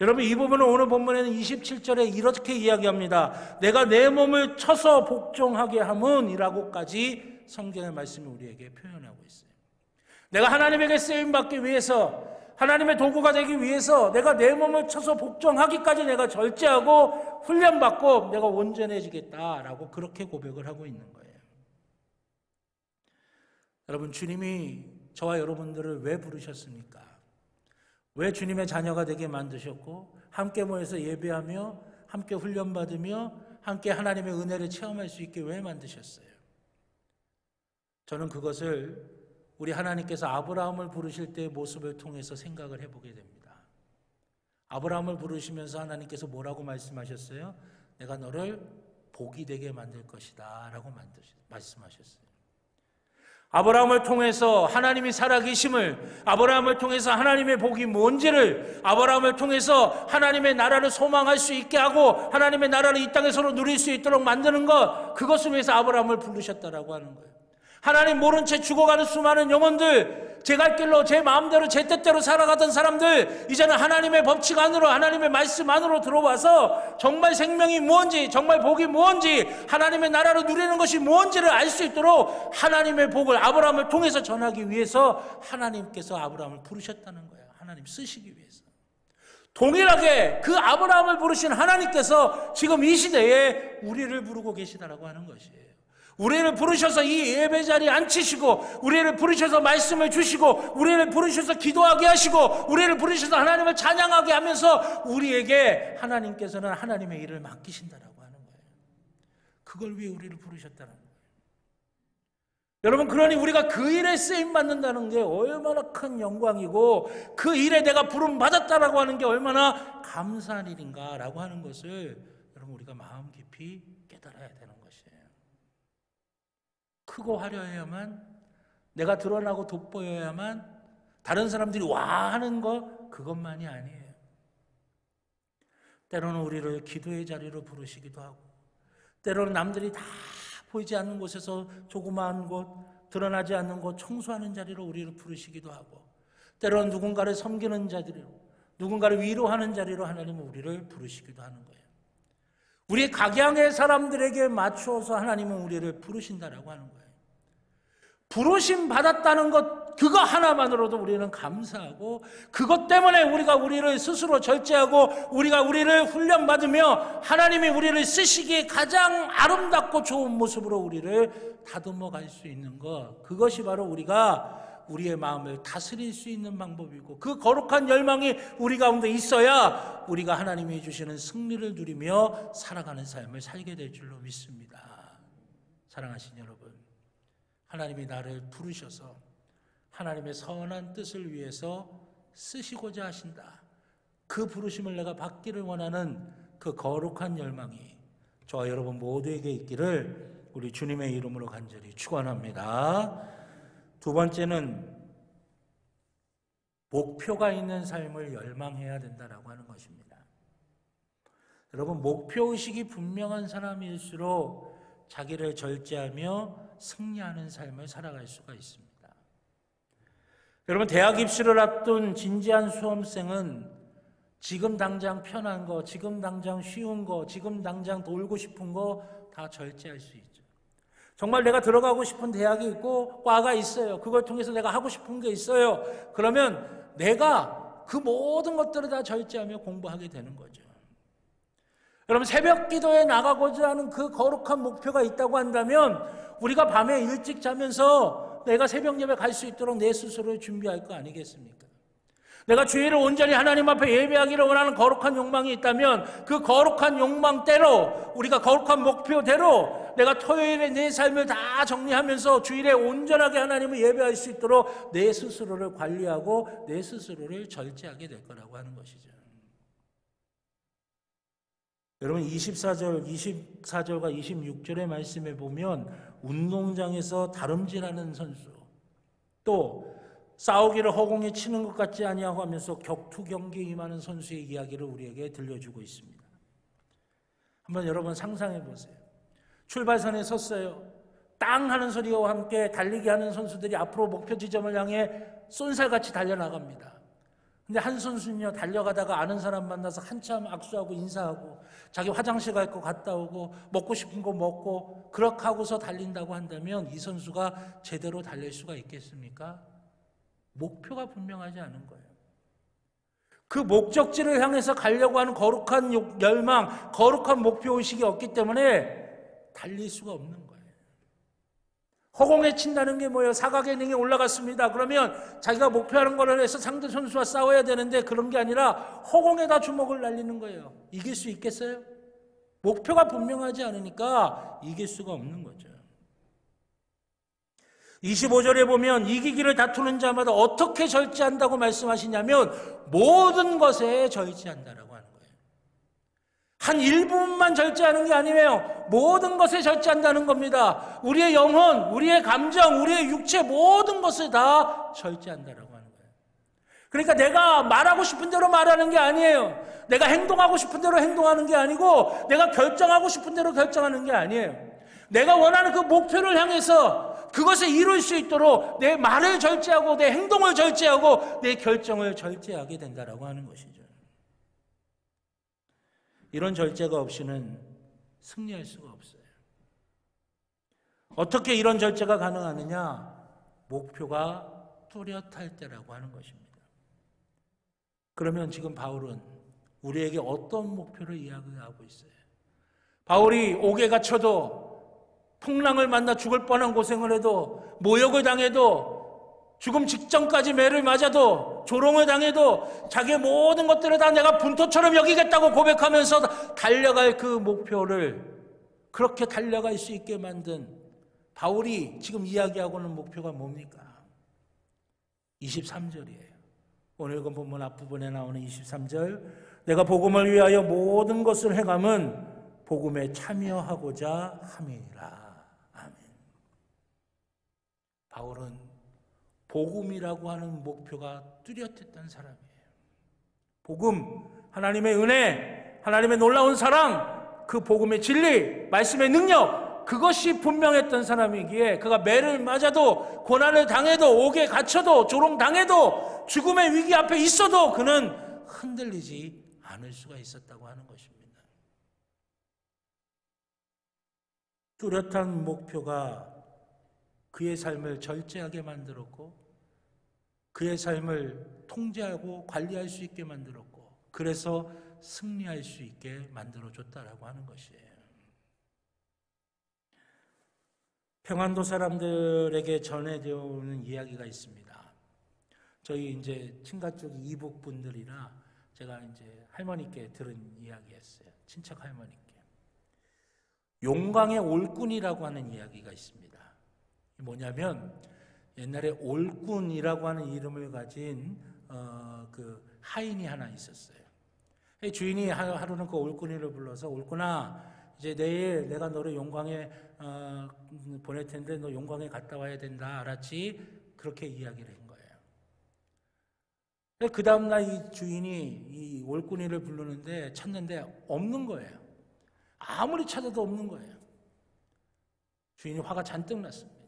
여러분, 이 부분은 오늘 본문에는 27절에 이렇게 이야기합니다. 내가 내 몸을 쳐서 복종하게 함은이라고까지 성경의 말씀이 우리에게 표현하고 있어요. 내가 하나님에게 쓰임받기 위해서, 하나님의 도구가 되기 위해서 내가 내 몸을 쳐서 복종하기까지 내가 절제하고 훈련받고 내가 온전해지겠다라고 그렇게 고백을 하고 있는 거예요. 여러분, 주님이 저와 여러분들을 왜 부르셨습니까? 왜 주님의 자녀가 되게 만드셨고 함께 모여서 예배하며 함께 훈련받으며 함께 하나님의 은혜를 체험할 수 있게 왜 만드셨어요? 저는 그것을 우리 하나님께서 아브라함을 부르실 때의 모습을 통해서 생각을 해보게 됩니다. 아브라함을 부르시면서 하나님께서 뭐라고 말씀하셨어요? 내가 너를 복이 되게 만들 것이다 라고 말씀하셨어요. 아브라함을 통해서 하나님이 살아계심을, 아브라함을 통해서 하나님의 복이 뭔지를, 아브라함을 통해서 하나님의 나라를 소망할 수 있게 하고 하나님의 나라를 이 땅에서로 누릴 수 있도록 만드는 것, 그것을 위해서 아브라함을 부르셨다라고 하는 거예요. 하나님 모른 채 죽어가는 수많은 영혼들, 제 갈 길로 제 마음대로 제 뜻대로 살아가던 사람들, 이제는 하나님의 법칙 안으로, 하나님의 말씀 안으로 들어와서 정말 생명이 무엇인지, 정말 복이 무엇인지, 하나님의 나라를 누리는 것이 무엇인지를 알 수 있도록 하나님의 복을 아브라함을 통해서 전하기 위해서 하나님께서 아브라함을 부르셨다는 거예요. 하나님 쓰시기 위해서. 동일하게 그 아브라함을 부르신 하나님께서 지금 이 시대에 우리를 부르고 계시다라고 하는 것이에요. 우리를 부르셔서 이 예배 자리에 앉히시고, 우리를 부르셔서 말씀을 주시고, 우리를 부르셔서 기도하게 하시고, 우리를 부르셔서 하나님을 찬양하게 하면서 우리에게 하나님께서는 하나님의 일을 맡기신다라고 하는 거예요. 그걸 위해 우리를 부르셨다는 거예요. 여러분, 그러니 우리가 그 일에 쓰임받는다는 게 얼마나 큰 영광이고 그 일에 내가 부름받았다라고 하는 게 얼마나 감사한 일인가라고 하는 것을 여러분, 우리가 마음 깊이 깨달아야 되는 것이에요. 크고 화려해야만, 내가 드러나고 돋보여야만, 다른 사람들이 와 하는 거, 그것만이 아니에요. 때로는 우리를 기도의 자리로 부르시기도 하고, 때로는 남들이 다 보이지 않는 곳에서 조그마한 곳, 드러나지 않는 곳 청소하는 자리로 우리를 부르시기도 하고, 때로는 누군가를 섬기는 자리로, 누군가를 위로하는 자리로 하나님은 우리를 부르시기도 하는 거예요. 우리 각양의 사람들에게 맞추어서 하나님은 우리를 부르신다라고 하는 거예요. 부르심 받았다는 것, 그거 하나만으로도 우리는 감사하고, 그것 때문에 우리가 우리를 스스로 절제하고 우리가 우리를 훈련받으며 하나님이 우리를 쓰시기에 가장 아름답고 좋은 모습으로 우리를 다듬어 갈 수 있는 것, 그것이 바로 우리가 우리의 마음을 다스릴 수 있는 방법이고, 그 거룩한 열망이 우리 가운데 있어야 우리가 하나님이 주시는 승리를 누리며 살아가는 삶을 살게 될 줄로 믿습니다. 사랑하신 여러분, 하나님이 나를 부르셔서 하나님의 선한 뜻을 위해서 쓰시고자 하신다. 그 부르심을 내가 받기를 원하는 그 거룩한 열망이 저와 여러분 모두에게 있기를 우리 주님의 이름으로 간절히 축원합니다. 두 번째는 목표가 있는 삶을 열망해야 된다라고 하는 것입니다. 여러분, 목표의식이 분명한 사람일수록 자기를 절제하며 승리하는 삶을 살아갈 수가 있습니다. 여러분, 대학 입시를 앞둔 진지한 수험생은 지금 당장 편한 거, 지금 당장 쉬운 거, 지금 당장 놀고 싶은 거 다 절제할 수 있죠. 정말 내가 들어가고 싶은 대학이 있고 과가 있어요. 그걸 통해서 내가 하고 싶은 게 있어요. 그러면 내가 그 모든 것들을 다 절제하며 공부하게 되는 거죠. 여러분, 새벽 기도에 나가고자 하는 그 거룩한 목표가 있다고 한다면 우리가 밤에 일찍 자면서 내가 새벽 예배 갈 수 있도록 내 스스로를 준비할 거 아니겠습니까? 내가 주일을 온전히 하나님 앞에 예배하기를 원하는 거룩한 욕망이 있다면 그 거룩한 욕망대로, 우리가 거룩한 목표대로 내가 토요일에 내 삶을 다 정리하면서 주일에 온전하게 하나님을 예배할 수 있도록 내 스스로를 관리하고 내 스스로를 절제하게 될 거라고 하는 것이죠. 여러분, 24절과 26절의 말씀에 보면 운동장에서 다름질하는 선수, 또 싸우기를 허공에 치는 것 같지 아니하고 하면서 격투 경기에 임하는 선수의 이야기를 우리에게 들려주고 있습니다. 한번 여러분 상상해 보세요. 출발선에 섰어요. 땅 하는 소리와 함께 달리기 하는 선수들이 앞으로 목표 지점을 향해 쏜살같이 달려나갑니다. 근데 한 선수는요, 달려가다가 아는 사람 만나서 한참 악수하고 인사하고 자기 화장실 갈 거 갔다 오고 먹고 싶은 거 먹고 그렇게 하고서 달린다고 한다면 이 선수가 제대로 달릴 수가 있겠습니까? 목표가 분명하지 않은 거예요. 그 목적지를 향해서 가려고 하는 거룩한 열망, 거룩한 목표의식이 없기 때문에 달릴 수가 없는 거예요. 허공에 친다는 게 뭐예요? 사각의 링에 올라갔습니다. 그러면 자기가 목표하는 거를 해서 상대 선수와 싸워야 되는데 그런 게 아니라 허공에다 주먹을 날리는 거예요. 이길 수 있겠어요? 목표가 분명하지 않으니까 이길 수가 없는 거죠. 25절에 보면 이기기를 다투는 자마다 어떻게 절제한다고 말씀하시냐면 모든 것에 절제한다라고 하는 거예요. 한 일부분만 절제하는 게 아니에요. 모든 것에 절제한다는 겁니다. 우리의 영혼, 우리의 감정, 우리의 육체 모든 것을 다 절제한다라고 하는 거예요. 그러니까 내가 말하고 싶은 대로 말하는 게 아니에요. 내가 행동하고 싶은 대로 행동하는 게 아니고 내가 결정하고 싶은 대로 결정하는 게 아니에요. 내가 원하는 그 목표를 향해서 그것을 이룰 수 있도록 내 말을 절제하고 내 행동을 절제하고 내 결정을 절제하게 된다라고 하는 것이죠. 이런 절제가 없이는 승리할 수가 없어요. 어떻게 이런 절제가 가능하느냐? 목표가 뚜렷할 때라고 하는 것입니다. 그러면 지금 바울은 우리에게 어떤 목표를 이야기하고 있어요? 바울이 옥에 갇혀도 풍랑을 만나 죽을 뻔한 고생을 해도 모욕을 당해도 죽음 직전까지 매를 맞아도 조롱을 당해도 자기의 모든 것들을 다 내가 분토처럼 여기겠다고 고백하면서 달려갈 그 목표를 그렇게 달려갈 수 있게 만든 바울이 지금 이야기하고 있는 목표가 뭡니까? 23절이에요. 오늘 그 본문 앞부분에 나오는 23절, 내가 복음을 위하여 모든 것을 행함은 복음에 참여하고자 함이니라. 아멘. 바울은 복음이라고 하는 목표가 뚜렷했던 사람이에요. 복음, 하나님의 은혜, 하나님의 놀라운 사랑, 그 복음의 진리, 말씀의 능력, 그것이 분명했던 사람이기에 그가 매를 맞아도 고난을 당해도 옥에 갇혀도 조롱당해도 죽음의 위기 앞에 있어도 그는 흔들리지 않을 수가 있었다고 하는 것입니다. 뚜렷한 목표가 그의 삶을 절제하게 만들었고 그의 삶을 통제하고 관리할 수 있게 만들었고 그래서 승리할 수 있게 만들어줬다라고 하는 것이에요. 평안도 사람들에게 전해져 오는 이야기가 있습니다. 저희 이제 친가 쪽 이북 분들이라 제가 이제 할머니께 들은 이야기였어요. 친척 할머니께. 용광의 올꾼이라고 하는 이야기가 있습니다. 뭐냐면 옛날에 올꾼이라고 하는 이름을 가진 그 하인이 하나 있었어요. 주인이 하루는 그 올꾼이를 불러서 올꾼아, 이제 내일 내가 너를 용광에 보낼 텐데 너 용광에 갔다 와야 된다, 알았지? 그렇게 이야기를 한 거예요. 그 다음날 이 주인이 이 올꾼이를 부르는데 찾는데 없는 거예요. 아무리 찾아도 없는 거예요. 주인이 화가 잔뜩 났습니다.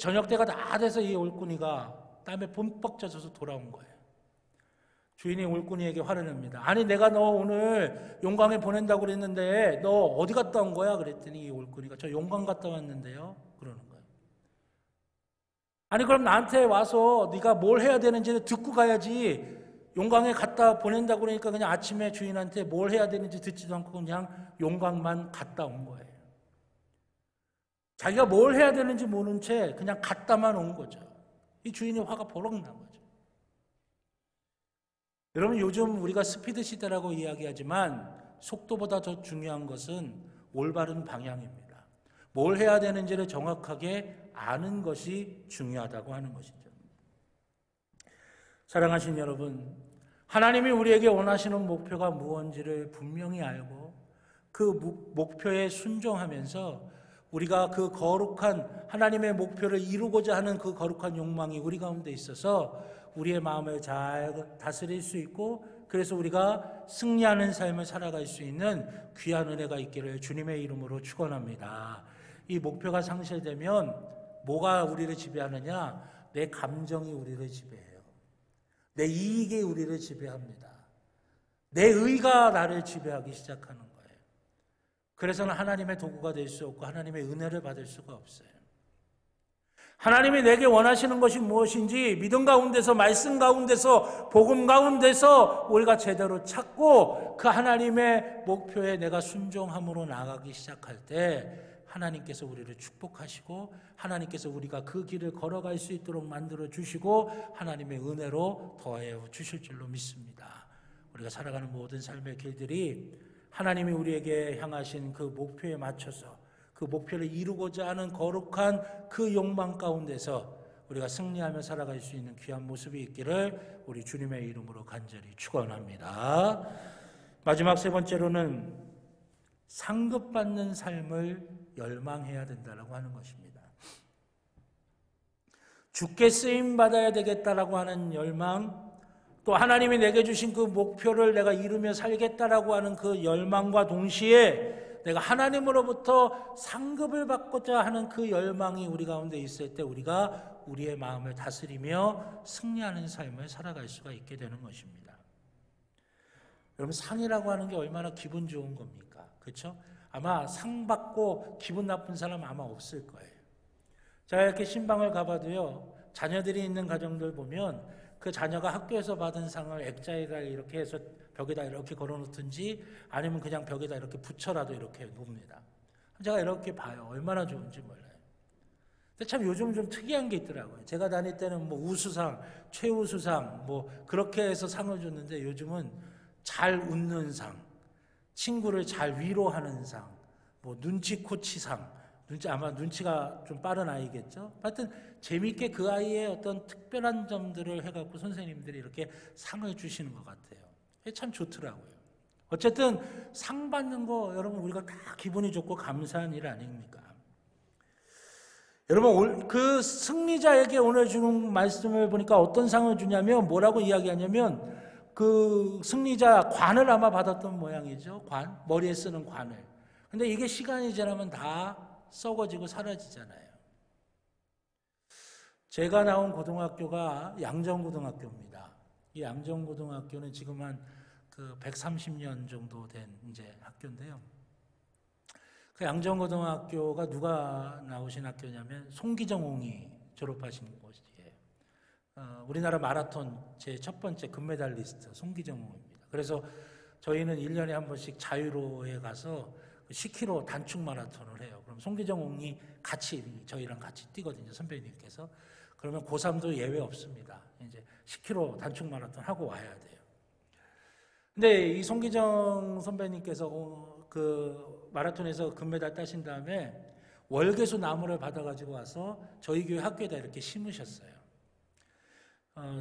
저녁 때가 다 돼서 이 올꾼이가 땀에 흠뻑 젖어서 돌아온 거예요. 주인이 올꾼이에게 화를 냅니다. 아니 내가 너 오늘 용광에 보낸다고 그랬는데 너 어디 갔다 온 거야? 그랬더니 이 올꾼이가 저 용광 갔다 왔는데요, 그러는 거예요. 아니 그럼 나한테 와서 네가 뭘 해야 되는지 듣고 가야지. 용광에 갔다 보낸다고 그러니까 그냥 아침에 주인한테 뭘 해야 되는지 듣지도 않고 그냥 용광만 갔다 온 거예요. 자기가 뭘 해야 되는지 모른 채 그냥 갔다만 온 거죠. 이 주인의 화가 버럭 난 거죠. 여러분, 요즘 우리가 스피드 시대라고 이야기하지만 속도보다 더 중요한 것은 올바른 방향입니다. 뭘 해야 되는지를 정확하게 아는 것이 중요하다고 하는 것이죠. 사랑하신 여러분, 하나님이 우리에게 원하시는 목표가 무엇인지를 분명히 알고 그 목표에 순종하면서 우리가 그 거룩한 하나님의 목표를 이루고자 하는 그 거룩한 욕망이 우리 가운데 있어서 우리의 마음을 잘 다스릴 수 있고 그래서 우리가 승리하는 삶을 살아갈 수 있는 귀한 은혜가 있기를 주님의 이름으로 축원합니다. 이 목표가 상실되면 뭐가 우리를 지배하느냐? 내 감정이 우리를 지배해요. 내 이익이 우리를 지배합니다. 내 의가 나를 지배하기 시작하는 거예요. 그래서는 하나님의 도구가 될 수 없고 하나님의 은혜를 받을 수가 없어요. 하나님이 내게 원하시는 것이 무엇인지 믿음 가운데서, 말씀 가운데서, 복음 가운데서 우리가 제대로 찾고 그 하나님의 목표에 내가 순종함으로 나아가기 시작할 때 하나님께서 우리를 축복하시고 하나님께서 우리가 그 길을 걸어갈 수 있도록 만들어 주시고 하나님의 은혜로 더해 주실 줄로 믿습니다. 우리가 살아가는 모든 삶의 길들이 하나님이 우리에게 향하신 그 목표에 맞춰서 그 목표를 이루고자 하는 거룩한 그 욕망 가운데서 우리가 승리하며 살아갈 수 있는 귀한 모습이 있기를 우리 주님의 이름으로 간절히 축원합니다. 마지막 세 번째로는 상급받는 삶을 열망해야 된다라고 하는 것입니다. 주께 쓰임받아야 되겠다라고 하는 열망, 또 하나님이 내게 주신 그 목표를 내가 이루며 살겠다라고 하는 그 열망과 동시에 내가 하나님으로부터 상급을 받고자 하는 그 열망이 우리 가운데 있을 때 우리가 우리의 마음을 다스리며 승리하는 삶을 살아갈 수가 있게 되는 것입니다. 여러분, 상이라고 하는 게 얼마나 기분 좋은 겁니까? 그렇죠? 아마 상 받고 기분 나쁜 사람 아마 없을 거예요. 제가 이렇게 신방을 가봐도요, 자녀들이 있는 가정들 보면 그 자녀가 학교에서 받은 상을 액자에다 이렇게 해서 벽에다 이렇게 걸어놓든지 아니면 그냥 벽에다 이렇게 붙여라도 이렇게 놓습니다. 제가 이렇게 봐요. 얼마나 좋은지 몰라요. 근데 참 요즘 좀 특이한 게 있더라고요. 제가 다닐 때는 뭐 우수상, 최우수상 뭐 그렇게 해서 상을 줬는데 요즘은 잘 웃는 상, 친구를 잘 위로하는 상, 뭐 눈치코치상, 아마 눈치가 좀 빠른 아이겠죠. 하여튼 재미있게 그 아이의 어떤 특별한 점들을 해갖고 선생님들이 이렇게 상을 주시는 것 같아요. 참 좋더라고요. 어쨌든 상 받는 거 여러분 우리가 다 기분이 좋고 감사한 일 아닙니까? 여러분 그 승리자에게 오늘 주는 말씀을 보니까 어떤 상을 주냐면 뭐라고 이야기하냐면 그 승리자 관을 아마 받았던 모양이죠. 관, 머리에 쓰는 관을. 근데 이게 시간이 지나면 다 썩어지고 사라지잖아요. 제가 나온 고등학교가 양정고등학교입니다. 이 양정고등학교는 지금 한 그 130년 정도 된 이제 학교인데요. 그 양정고등학교가 누가 나오신 학교냐면 송기정홍이 졸업하신 곳이에요. 우리나라 마라톤 제 첫 번째 금메달리스트 송기정홍입니다. 그래서 저희는 1년에 한 번씩 자유로에 가서 10km 단축 마라톤을 해요. 그럼 송기정홍이 같이 저희랑 같이 뛰거든요. 선배님께서. 그러면 고3도 예외 없습니다. 이제 10km 단축 마라톤 하고 와야 돼요. 근데 이 송기정 선배님께서 그 마라톤에서 금메달 따신 다음에 월계수 나무를 받아가지고 와서 저희 교회 학교에다 이렇게 심으셨어요.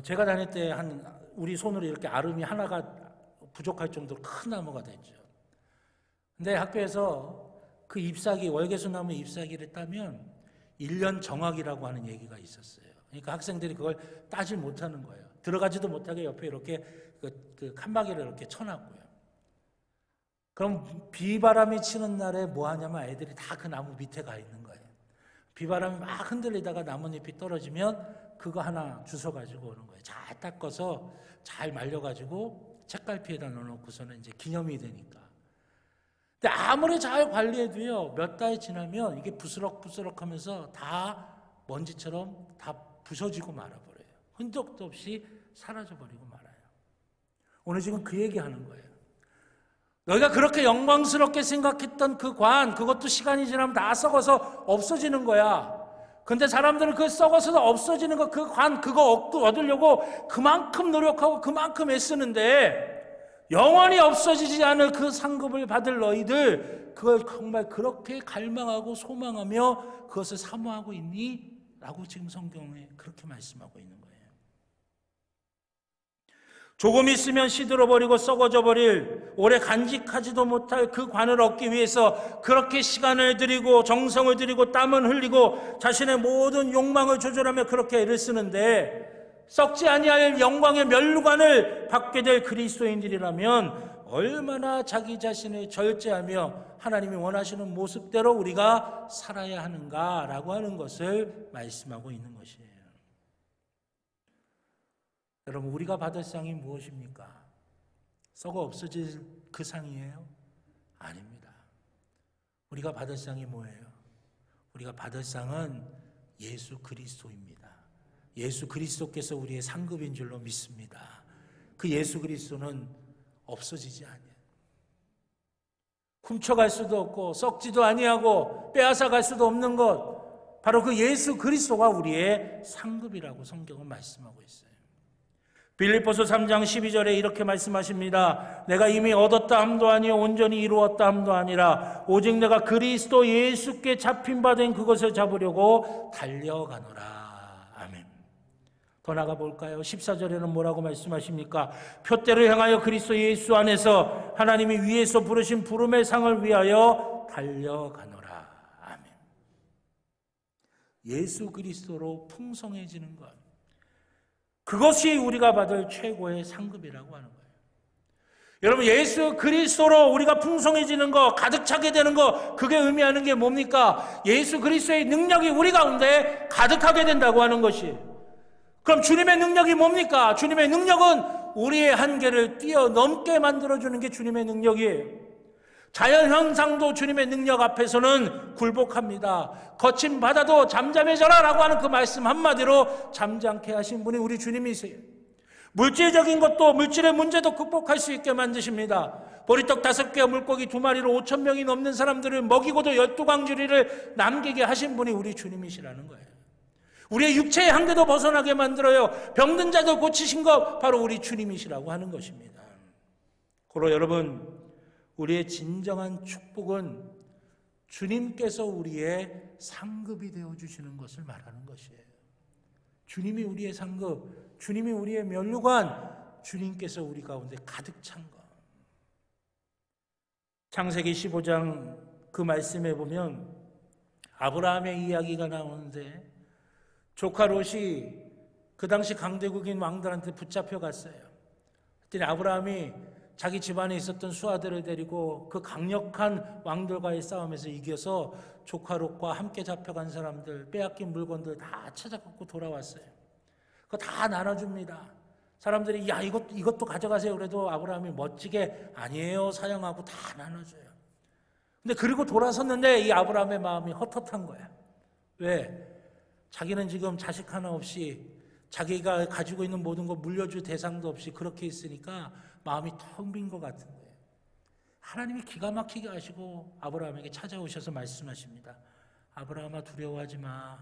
제가 다닐 때 우리 손으로 이렇게 아름이 하나가 부족할 정도로 큰 나무가 됐죠. 근데 학교에서 그 잎사귀, 월계수 나무 잎사귀를 따면 1년 정학이라고 하는 얘기가 있었어요. 그러니까 학생들이 그걸 따지 못하는 거예요. 들어가지도 못하게 옆에 이렇게 그 칸막이를 이렇게 쳐놨고요. 그럼 비바람이 치는 날에 뭐 하냐면 애들이 다 그 나무 밑에 가 있는 거예요. 비바람이 막 흔들리다가 나뭇잎이 떨어지면 그거 하나 주워가지고 오는 거예요. 잘 닦아서 잘 말려가지고 책갈피에다 넣어놓고서는 이제 기념이 되니까. 근데 아무리 잘 관리해도요, 몇 달 지나면 이게 부스럭부스럭 하면서 다 먼지처럼 다 부서지고 말아버려요. 흔적도 없이 사라져버리고 말아요. 오늘 지금 그 얘기하는 거예요. 너희가 그렇게 영광스럽게 생각했던 그 관, 그것도 시간이 지나면 다 썩어서 없어지는 거야. 근데 사람들은 그 썩어서 없어지는 거, 그 관, 그거 얻으려고 그만큼 노력하고 그만큼 애쓰는데 영원히 없어지지 않을 그 상급을 받을 너희들, 그걸 정말 그렇게 갈망하고 소망하며 그것을 사모하고 있니? 라고 지금 성경에 그렇게 말씀하고 있는 거예요. 조금 있으면 시들어버리고 썩어져 버릴, 오래 간직하지도 못할 그 관을 얻기 위해서 그렇게 시간을 들이고 정성을 들이고 땀을 흘리고 자신의 모든 욕망을 조절하며 그렇게 애를 쓰는데 썩지 아니할 영광의 면류관을 받게 될 그리스도인들이라면 얼마나 자기 자신을 절제하며 하나님이 원하시는 모습대로 우리가 살아야 하는가라고 하는 것을 말씀하고 있는 것이에요. 여러분, 우리가 받을 상이 무엇입니까? 썩어 없어질 그 상이에요? 아닙니다. 우리가 받을 상이 뭐예요? 우리가 받을 상은 예수 그리스도입니다. 예수 그리스도께서 우리의 상급인 줄로 믿습니다. 그 예수 그리스도는 없어지지 아니에요. 훔쳐갈 수도 없고 썩지도 아니하고 빼앗아갈 수도 없는 것, 바로 그 예수 그리스도가 우리의 상급이라고 성경은 말씀하고 있어요. 빌립보서 3장 12절에 이렇게 말씀하십니다. 내가 이미 얻었다 함도 아니요 온전히 이루었다 함도 아니라 오직 내가 그리스도 예수께 잡힌 바 된 그것을 잡으려고 달려가노라. 아멘. 더 나가 볼까요? 14절에는 뭐라고 말씀하십니까? 표대를 향하여 그리스도 예수 안에서 하나님이 위에서 부르신 부름의 상을 위하여 달려가노라. 아멘. 예수 그리스도로 풍성해지는 것, 그것이 우리가 받을 최고의 상급이라고 하는 거예요. 여러분, 예수 그리스도로 우리가 풍성해지는 것, 가득 차게 되는 것, 그게 의미하는 게 뭡니까? 예수 그리스도의 능력이 우리 가운데 가득하게 된다고 하는 것이. 그럼 주님의 능력이 뭡니까? 주님의 능력은 우리의 한계를 뛰어넘게 만들어주는 게 주님의 능력이에요. 자연 현상도 주님의 능력 앞에서는 굴복합니다. 거친 바다도 잠잠해져라 라고 하는 그 말씀 한마디로 잠잠케 하신 분이 우리 주님이세요. 물질적인 것도, 물질의 문제도 극복할 수 있게 만드십니다. 보리떡 5개와 물고기 2마리로 5,000명이 넘는 사람들을 먹이고도 12광주리를 남기게 하신 분이 우리 주님이시라는 거예요. 우리의 육체의 한계도 벗어나게 만들어요. 병든 자도 고치신 것, 바로 우리 주님이시라고 하는 것입니다. 그러므로 여러분, 우리의 진정한 축복은 주님께서 우리의 상급이 되어주시는 것을 말하는 것이에요. 주님이 우리의 상급, 주님이 우리의 면류관, 주님께서 우리 가운데 가득 찬 것. 창세기 15장 그 말씀에 보면 아브라함의 이야기가 나오는데, 조카 롯이 그 당시 강대국인 왕들한테 붙잡혀 갔어요. 그랬더니 아브라함이 자기 집안에 있었던 수하들을 데리고 그 강력한 왕들과의 싸움에서 이겨서 조카 롯과 함께 잡혀간 사람들, 빼앗긴 물건들 다 찾아갖고 돌아왔어요. 그거 다 나눠줍니다. 사람들이 야 이것도 가져가세요. 그래도 아브라함이 멋지게 아니에요, 사양하고 다 나눠줘요. 근데 그리고 돌아섰는데 이 아브라함의 마음이 헛헛한 거야. 왜? 자기는 지금 자식 하나 없이, 자기가 가지고 있는 모든 거 물려줄 대상도 없이 그렇게 있으니까 마음이 텅 빈 것 같은 거예요. 하나님이 기가 막히게 하시고 아브라함에게 찾아오셔서 말씀하십니다. 아브라함아, 두려워하지 마.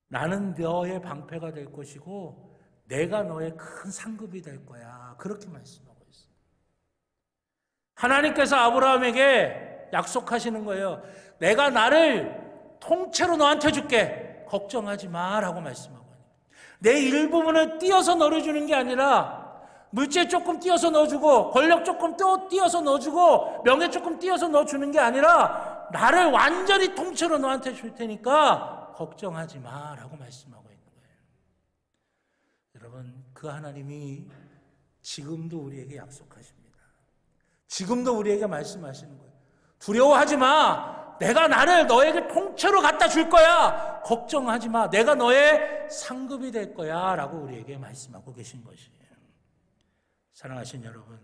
나는 너의 방패가 될 것이고 내가 너의 큰 상급이 될 거야. 그렇게 말씀하고 있어요. 하나님께서 아브라함에게 약속하시는 거예요. 내가 나를 통째로 너한테 줄게. 걱정하지 마라고 말씀하고 있는 거예요. 내 일부분을 띄어서 넣어주는 게 아니라 물질 조금 띄어서 넣어주고 권력 조금 또 띄어서 넣어주고 명예 조금 띄어서 넣어주는 게 아니라 나를 완전히 통째로 너한테 줄 테니까 걱정하지 마라고 말씀하고 있는 거예요. 여러분, 그 하나님이 지금도 우리에게 약속하십니다. 지금도 우리에게 말씀하시는 거예요. 두려워하지 마. 내가 나를 너에게 통째로 갖다 줄 거야. 걱정하지 마. 내가 너의 상급이 될 거야 라고 우리에게 말씀하고 계신 것이에요. 사랑하신 여러분,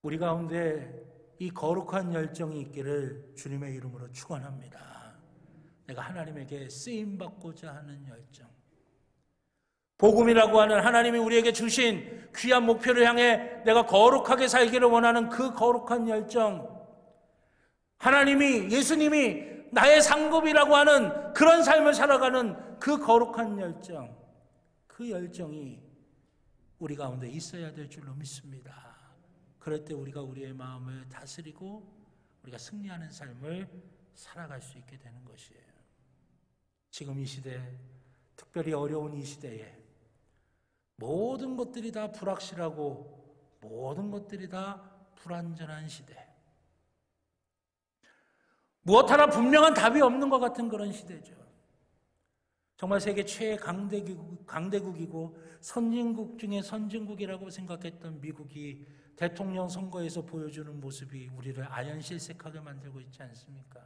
우리 가운데 이 거룩한 열정이 있기를 주님의 이름으로 축원합니다. 내가 하나님에게 쓰임받고자 하는 열정, 복음이라고 하는 하나님이 우리에게 주신 귀한 목표를 향해 내가 거룩하게 살기를 원하는 그 거룩한 열정, 하나님이, 예수님이 나의 상급이라고 하는 그런 삶을 살아가는 그 거룩한 열정, 그 열정이 우리 가운데 있어야 될 줄로 믿습니다. 그럴 때 우리가 우리의 마음을 다스리고 우리가 승리하는 삶을 살아갈 수 있게 되는 것이에요. 지금 이 시대, 특별히 어려운 이 시대에 모든 것들이 다 불확실하고 모든 것들이 다 불안전한 시대, 무엇 하나 분명한 답이 없는 것 같은 그런 시대죠. 정말 세계 최강대국이고 선진국 중에 선진국이라고 생각했던 미국이 대통령 선거에서 보여주는 모습이 우리를 아연실색하게 만들고 있지 않습니까?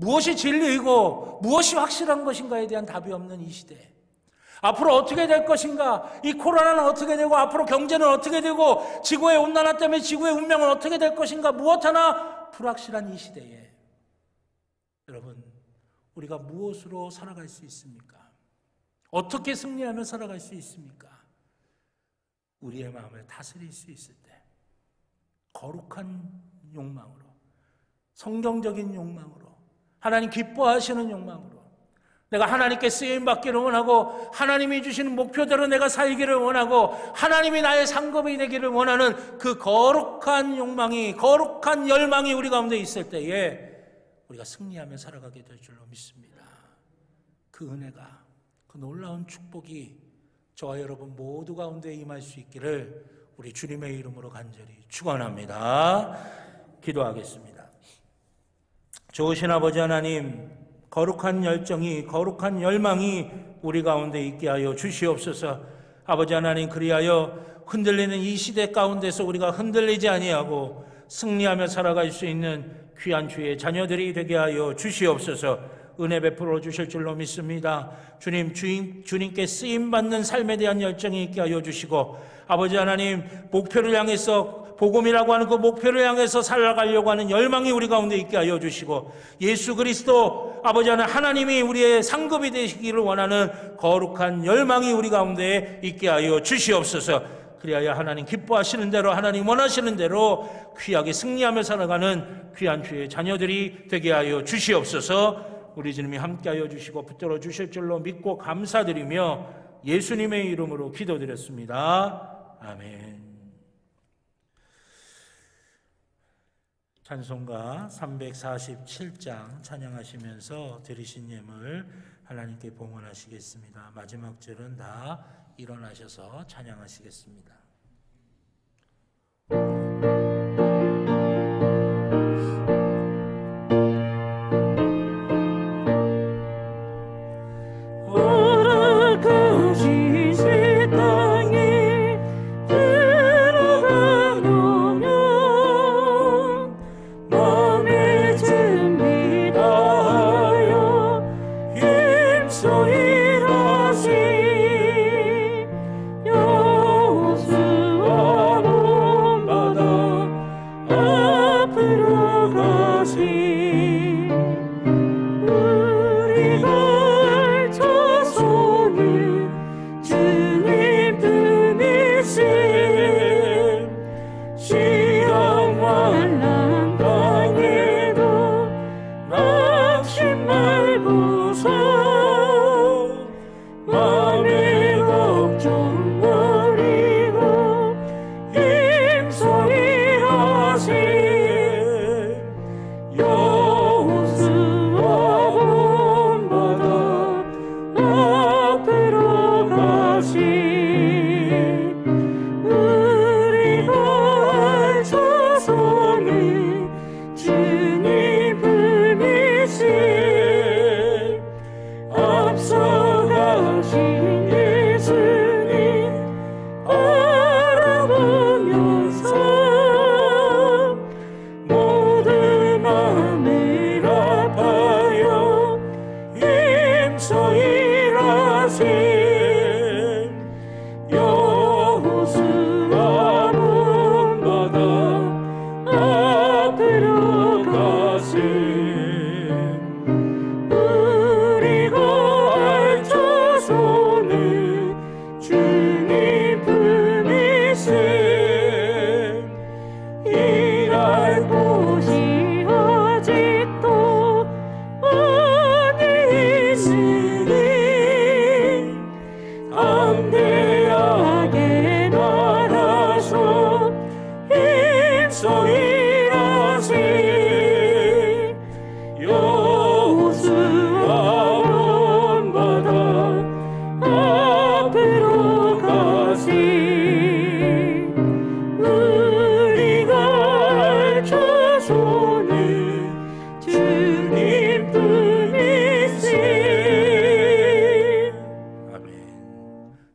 무엇이 진리이고 무엇이 확실한 것인가에 대한 답이 없는 이 시대, 앞으로 어떻게 될 것인가, 이 코로나는 어떻게 되고 앞으로 경제는 어떻게 되고 지구의 온난화 때문에 지구의 운명은 어떻게 될 것인가, 무엇 하나 불확실한 이 시대에 여러분, 우리가 무엇으로 살아갈 수 있습니까? 어떻게 승리하며 살아갈 수 있습니까? 우리의 마음을 다스릴 수 있을 때 거룩한 욕망으로, 성경적인 욕망으로, 하나님 기뻐하시는 욕망으로, 내가 하나님께 쓰임받기를 원하고 하나님이 주시는 목표대로 내가 살기를 원하고 하나님이 나의 상급이 되기를 원하는 그 거룩한 욕망이, 거룩한 열망이 우리 가운데 있을 때에 우리가 승리하며 살아가게 될 줄로 믿습니다. 그 은혜가, 그 놀라운 축복이 저와 여러분 모두 가운데 임할 수 있기를 우리 주님의 이름으로 간절히 축원합니다. 기도하겠습니다. 좋으신 아버지 하나님, 거룩한 열정이, 거룩한 열망이 우리 가운데 있게 하여 주시옵소서. 아버지 하나님, 그리하여 흔들리는 이 시대 가운데서 우리가 흔들리지 아니하고 승리하며 살아갈 수 있는 귀한 주의 자녀들이 되게 하여 주시옵소서. 은혜 베풀어 주실 줄로 믿습니다. 주님께 쓰임받는 삶에 대한 열정이 있게 하여 주시고, 아버지 하나님, 목표를 향해서, 복음이라고 하는 그 목표를 향해서 살아가려고 하는 열망이 우리 가운데 있게 하여 주시고, 예수 그리스도 아버지 하나님이 우리의 상급이 되시기를 원하는 거룩한 열망이 우리 가운데 있게 하여 주시옵소서. 그리하여 하나님 기뻐하시는 대로, 하나님 원하시는 대로 귀하게 승리하며 살아가는 귀한 주의 자녀들이 되게 하여 주시옵소서. 우리 주님이 함께하여 주시고 붙들어 주실 줄로 믿고 감사드리며 예수님의 이름으로 기도드렸습니다. 아멘. 찬송가 347장 찬양하시면서 드리신 예물 하나님께 봉헌하시겠습니다. 마지막 절은 다 일어나셔서 찬양하시겠습니다.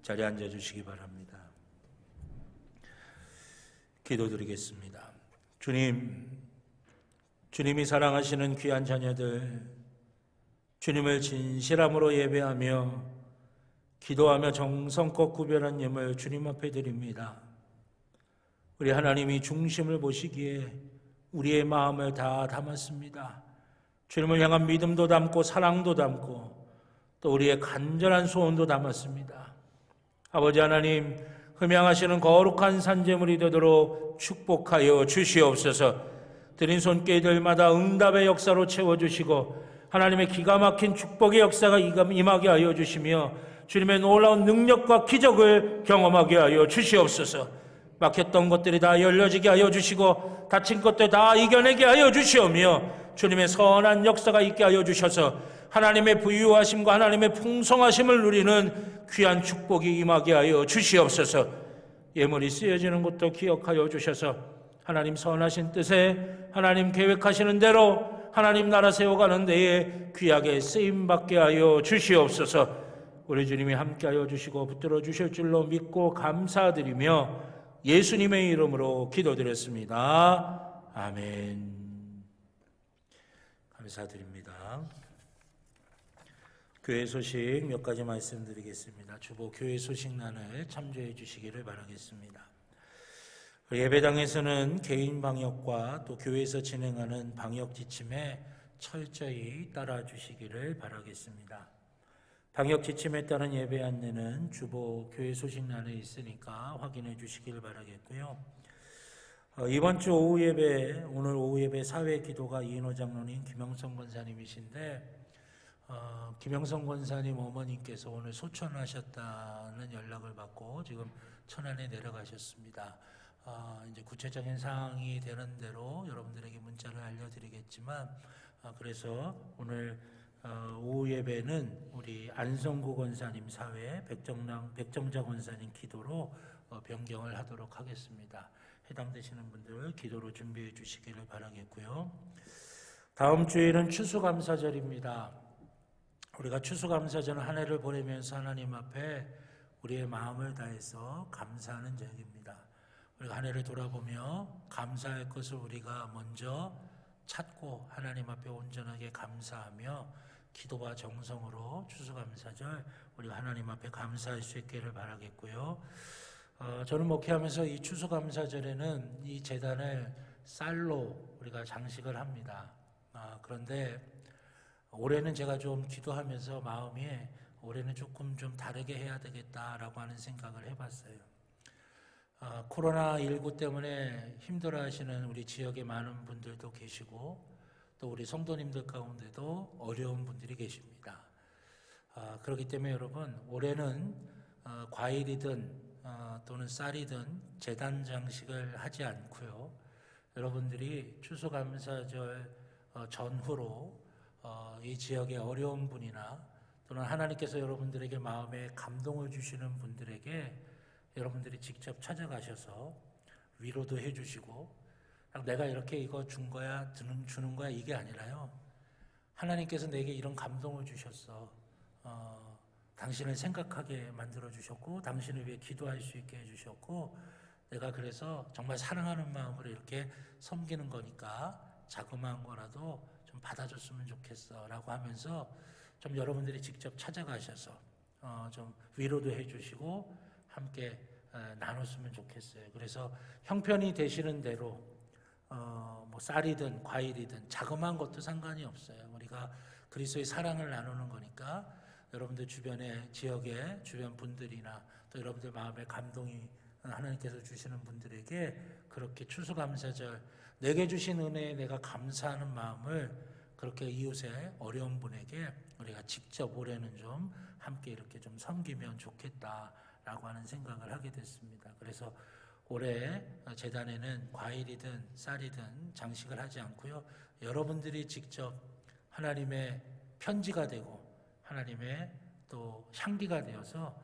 자리에 앉아주시기 바랍니다. 기도드리겠습니다. 주님, 주님이 사랑하시는 귀한 자녀들, 주님을 진실함으로 예배하며 기도하며 정성껏 구별한 예물 주님 앞에 드립니다. 우리 하나님이 중심을 보시기에 우리의 마음을 다 담았습니다. 주님을 향한 믿음도 담고 사랑도 담고 또 우리의 간절한 소원도 담았습니다. 아버지 하나님, 흠양하시는 거룩한 산제물이 되도록 축복하여 주시옵소서. 드린 손길들마다 응답의 역사로 채워주시고 하나님의 기가 막힌 축복의 역사가 임하게 하여 주시며 주님의 놀라운 능력과 기적을 경험하게 하여 주시옵소서. 막혔던 것들이 다 열려지게 하여 주시고 다친 것들 다 이겨내게 하여 주시오며 주님의 선한 역사가 있게 하여 주셔서 하나님의 부유하심과 하나님의 풍성하심을 누리는 귀한 축복이 임하게 하여 주시옵소서. 예물이 쓰여지는 것도 기억하여 주셔서 하나님 선하신 뜻에 하나님 계획하시는 대로 하나님 나라 세워가는 데에 귀하게 쓰임받게 하여 주시옵소서. 우리 주님이 함께하여 주시고 붙들어 주실 줄로 믿고 감사드리며 예수님의 이름으로 기도드렸습니다. 아멘. 감사드립니다. 교회 소식 몇 가지 말씀드리겠습니다. 주보 교회 소식란을 참조해 주시기를 바라겠습니다. 예배당에서는 개인 방역과 또 교회에서 진행하는 방역 지침에 철저히 따라 주시기를 바라겠습니다. 방역 지침에 따른 예배 안내는 주보 교회 소식란에 있으니까 확인해 주시길 바라겠고요. 이번 주 오후 예배, 오늘 오후 예배 사회 기도가 이인호 장로님, 김영성 권사님이신데 김영성 권사님 어머님께서 오늘 소천하셨다는 연락을 받고 지금 천안에 내려가셨습니다. 이제 구체적인 사항이 되는 대로 여러분들에게 문자를 알려드리겠지만 그래서 오늘 오후 예배는 우리 안성구 권사님 사회, 백정자 권사님 기도로 변경을 하도록 하겠습니다. 해당되시는 분들 기도로 준비해 주시기를 바라겠고요. 다음 주일은 추수감사절입니다. 우리가 추수감사절 한 해를 보내면서 하나님 앞에 우리의 마음을 다해서 감사하는 절기입니다. 우리가 한 해를 돌아보며 감사할 것을 우리가 먼저 찾고 하나님 앞에 온전하게 감사하며 기도와 정성으로 추수감사절 우리가 하나님 앞에 감사할 수 있기를 바라겠고요. 저는 목회하면서 이 추수감사절에는 이 제단을 쌀로 우리가 장식을 합니다. 그런데 올해는 제가 좀 기도하면서 마음에 올해는 조금 좀 다르게 해야 되겠다라고 하는 생각을 해봤어요. 코로나19 때문에 힘들어하시는 우리 지역의 많은 분들도 계시고 또 우리 성도님들 가운데도 어려운 분들이 계십니다. 그렇기 때문에 여러분 올해는 과일이든 또는 쌀이든 제단 장식을 하지 않고요. 여러분들이 추수감사절 전후로 이 지역의 어려운 분이나 또는 하나님께서 여러분들에게 마음에 감동을 주시는 분들에게 여러분들이 직접 찾아가셔서 위로도 해주시고 내가 이렇게 이거 준 거야 주는 거야 이게 아니라요. 하나님께서 내게 이런 감동을 주셨어. 당신을 생각하게 만들어 주셨고 당신을 위해 기도할 수 있게 해주셨고 내가 그래서 정말 사랑하는 마음으로 이렇게 섬기는 거니까 자그마한 거라도 좀 받아줬으면 좋겠어 라고 하면서 좀 여러분들이 직접 찾아가셔서 좀 위로도 해주시고 함께 나눴으면 좋겠어요. 그래서 형편이 되시는 대로 뭐 쌀이든 과일이든 자그마한 것도 상관이 없어요. 우리가 그리스도의 사랑을 나누는 거니까 여러분들 주변의 지역의 주변 분들이나 또 여러분들 마음에 감동이 하나님께서 주시는 분들에게 그렇게 추수감사절 내게 주신 은혜에 내가 감사하는 마음을 그렇게 이웃의 어려운 분에게 우리가 직접 올해는 좀 함께 이렇게 좀 섬기면 좋겠다라고 하는 생각을 하게 됐습니다. 그래서 올해 제단에는 과일이든 쌀이든 장식을 하지 않고요. 여러분들이 직접 하나님의 편지가 되고 하나님의 또 향기가 되어서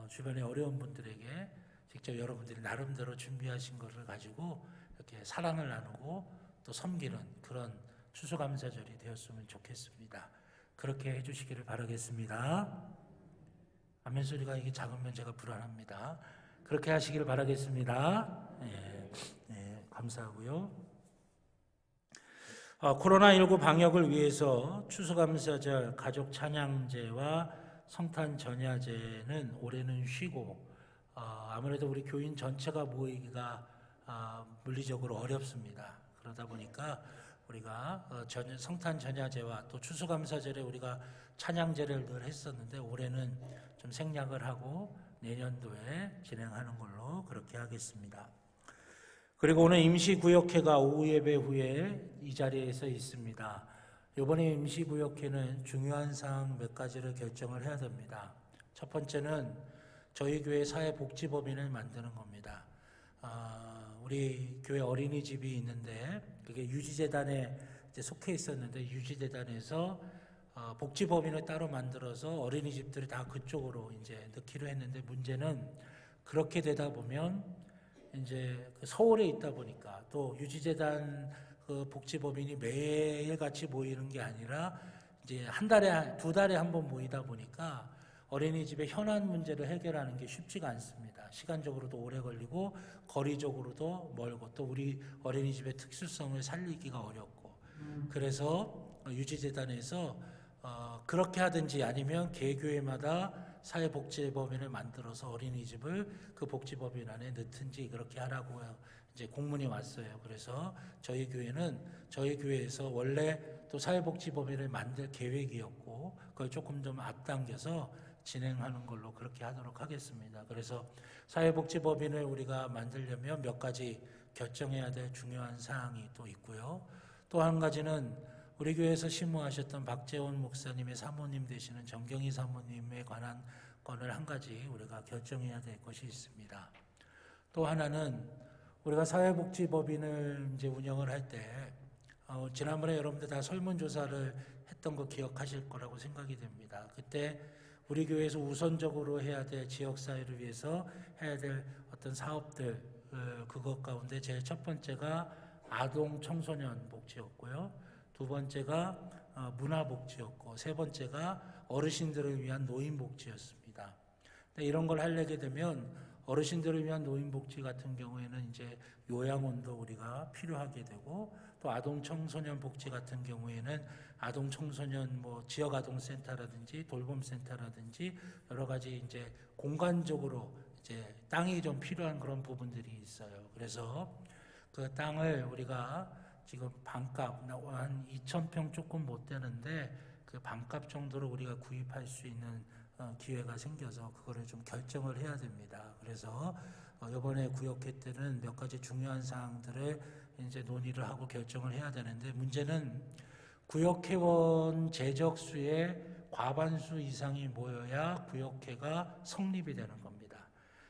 주변의 어려운 분들에게 직접 여러분들이 나름대로 준비하신 것을 가지고 이렇게 사랑을 나누고 또 섬기는 그런 추수감사절이 되었으면 좋겠습니다. 그렇게 해주시기를 바라겠습니다. 아멘 소리가 이게 작으면 제가 불안합니다. 그렇게 하시기를 바라겠습니다. 감사하고요. 코로나19 방역을 위해서 추수감사절 가족 찬양제와 성탄 전야제는 올해는 쉬고 아무래도 우리 교인 전체가 모이기가 물리적으로 어렵습니다. 그러다 보니까 우리가 성탄 전야제와 또 추수감사절에 우리가 찬양제를 늘 했었는데 올해는 좀 생략을 하고 내년도에 진행하는 걸로 그렇게 하겠습니다. 그리고 오늘 임시구역회가 오후 예배 후에 이 자리에서 있습니다. 이번에 임시구역회는 중요한 사항 몇 가지를 결정을 해야 됩니다. 첫 번째는 저희 교회 사회복지법인을 만드는 겁니다. 우리 교회 어린이집이 있는데 그게 유지재단에 속해 있었는데 유지재단에서 복지법인을 따로 만들어서 어린이집들이 다 그쪽으로 이제 넣기로 했는데 문제는 그렇게 되다 보면 이제 서울에 있다 보니까 또 유지재단 그 복지법인이 매일 같이 모이는 게 아니라 이제 두 달에 한 번 모이다 보니까 어린이집의 현안 문제를 해결하는 게 쉽지가 않습니다. 시간적으로도 오래 걸리고 거리적으로도 멀고 또 우리 어린이집의 특수성을 살리기가 어렵고 그래서 유지재단에서 그렇게 하든지 아니면 개교회마다 사회복지법인을 만들어서 어린이집을 그 복지법인 안에 넣든지 그렇게 하라고 이제 공문이 왔어요. 그래서 저희 교회에서 원래 또 사회복지법인을 만들 계획이었고 그걸 조금 좀 앞당겨서 진행하는 걸로 그렇게 하도록 하겠습니다. 그래서 사회복지법인을 우리가 만들려면 몇 가지 결정해야 될 중요한 사항이 또 있고요. 또 한 가지는 우리 교회에서 심무하셨던 박재원 목사님의 사모님 되시는 정경희 사모님에 관한 건을 한 가지 우리가 결정해야 될 것이 있습니다. 또 하나는 우리가 사회복지법인을 이제 운영을 할 때 지난번에 여러분들 다 설문조사를 했던 거 기억하실 거라고 생각이 됩니다. 그때 우리 교회에서 우선적으로 해야 될 지역사회를 위해서 해야 될 어떤 사업들 그것 가운데 제일 첫 번째가 아동 청소년 복지였고요. 두 번째가 문화복지였고 세 번째가 어르신들을 위한 노인복지였습니다. 이런 걸 하려게 되면 어르신들을 위한 노인복지 같은 경우에는 이제 요양원도 우리가 필요하게 되고 또 아동 청소년 복지 같은 경우에는 아동 청소년 지역 아동센터라든지 돌봄센터라든지 여러 가지 이제 공간적으로 이제 땅이 좀 필요한 그런 부분들이 있어요. 그래서 그 땅을 우리가 지금 반값 한 2,000평 조금 못 되는데 그 반값 정도로 우리가 구입할 수 있는 기회가 생겨서 그거를 좀 결정을 해야 됩니다. 그래서 이번에 구역회 때는 몇 가지 중요한 사항들을 이제 논의를 하고 결정을 해야 되는데 문제는 구역회원 재적수의 과반수 이상이 모여야 구역회가 성립이 되는 겁니다.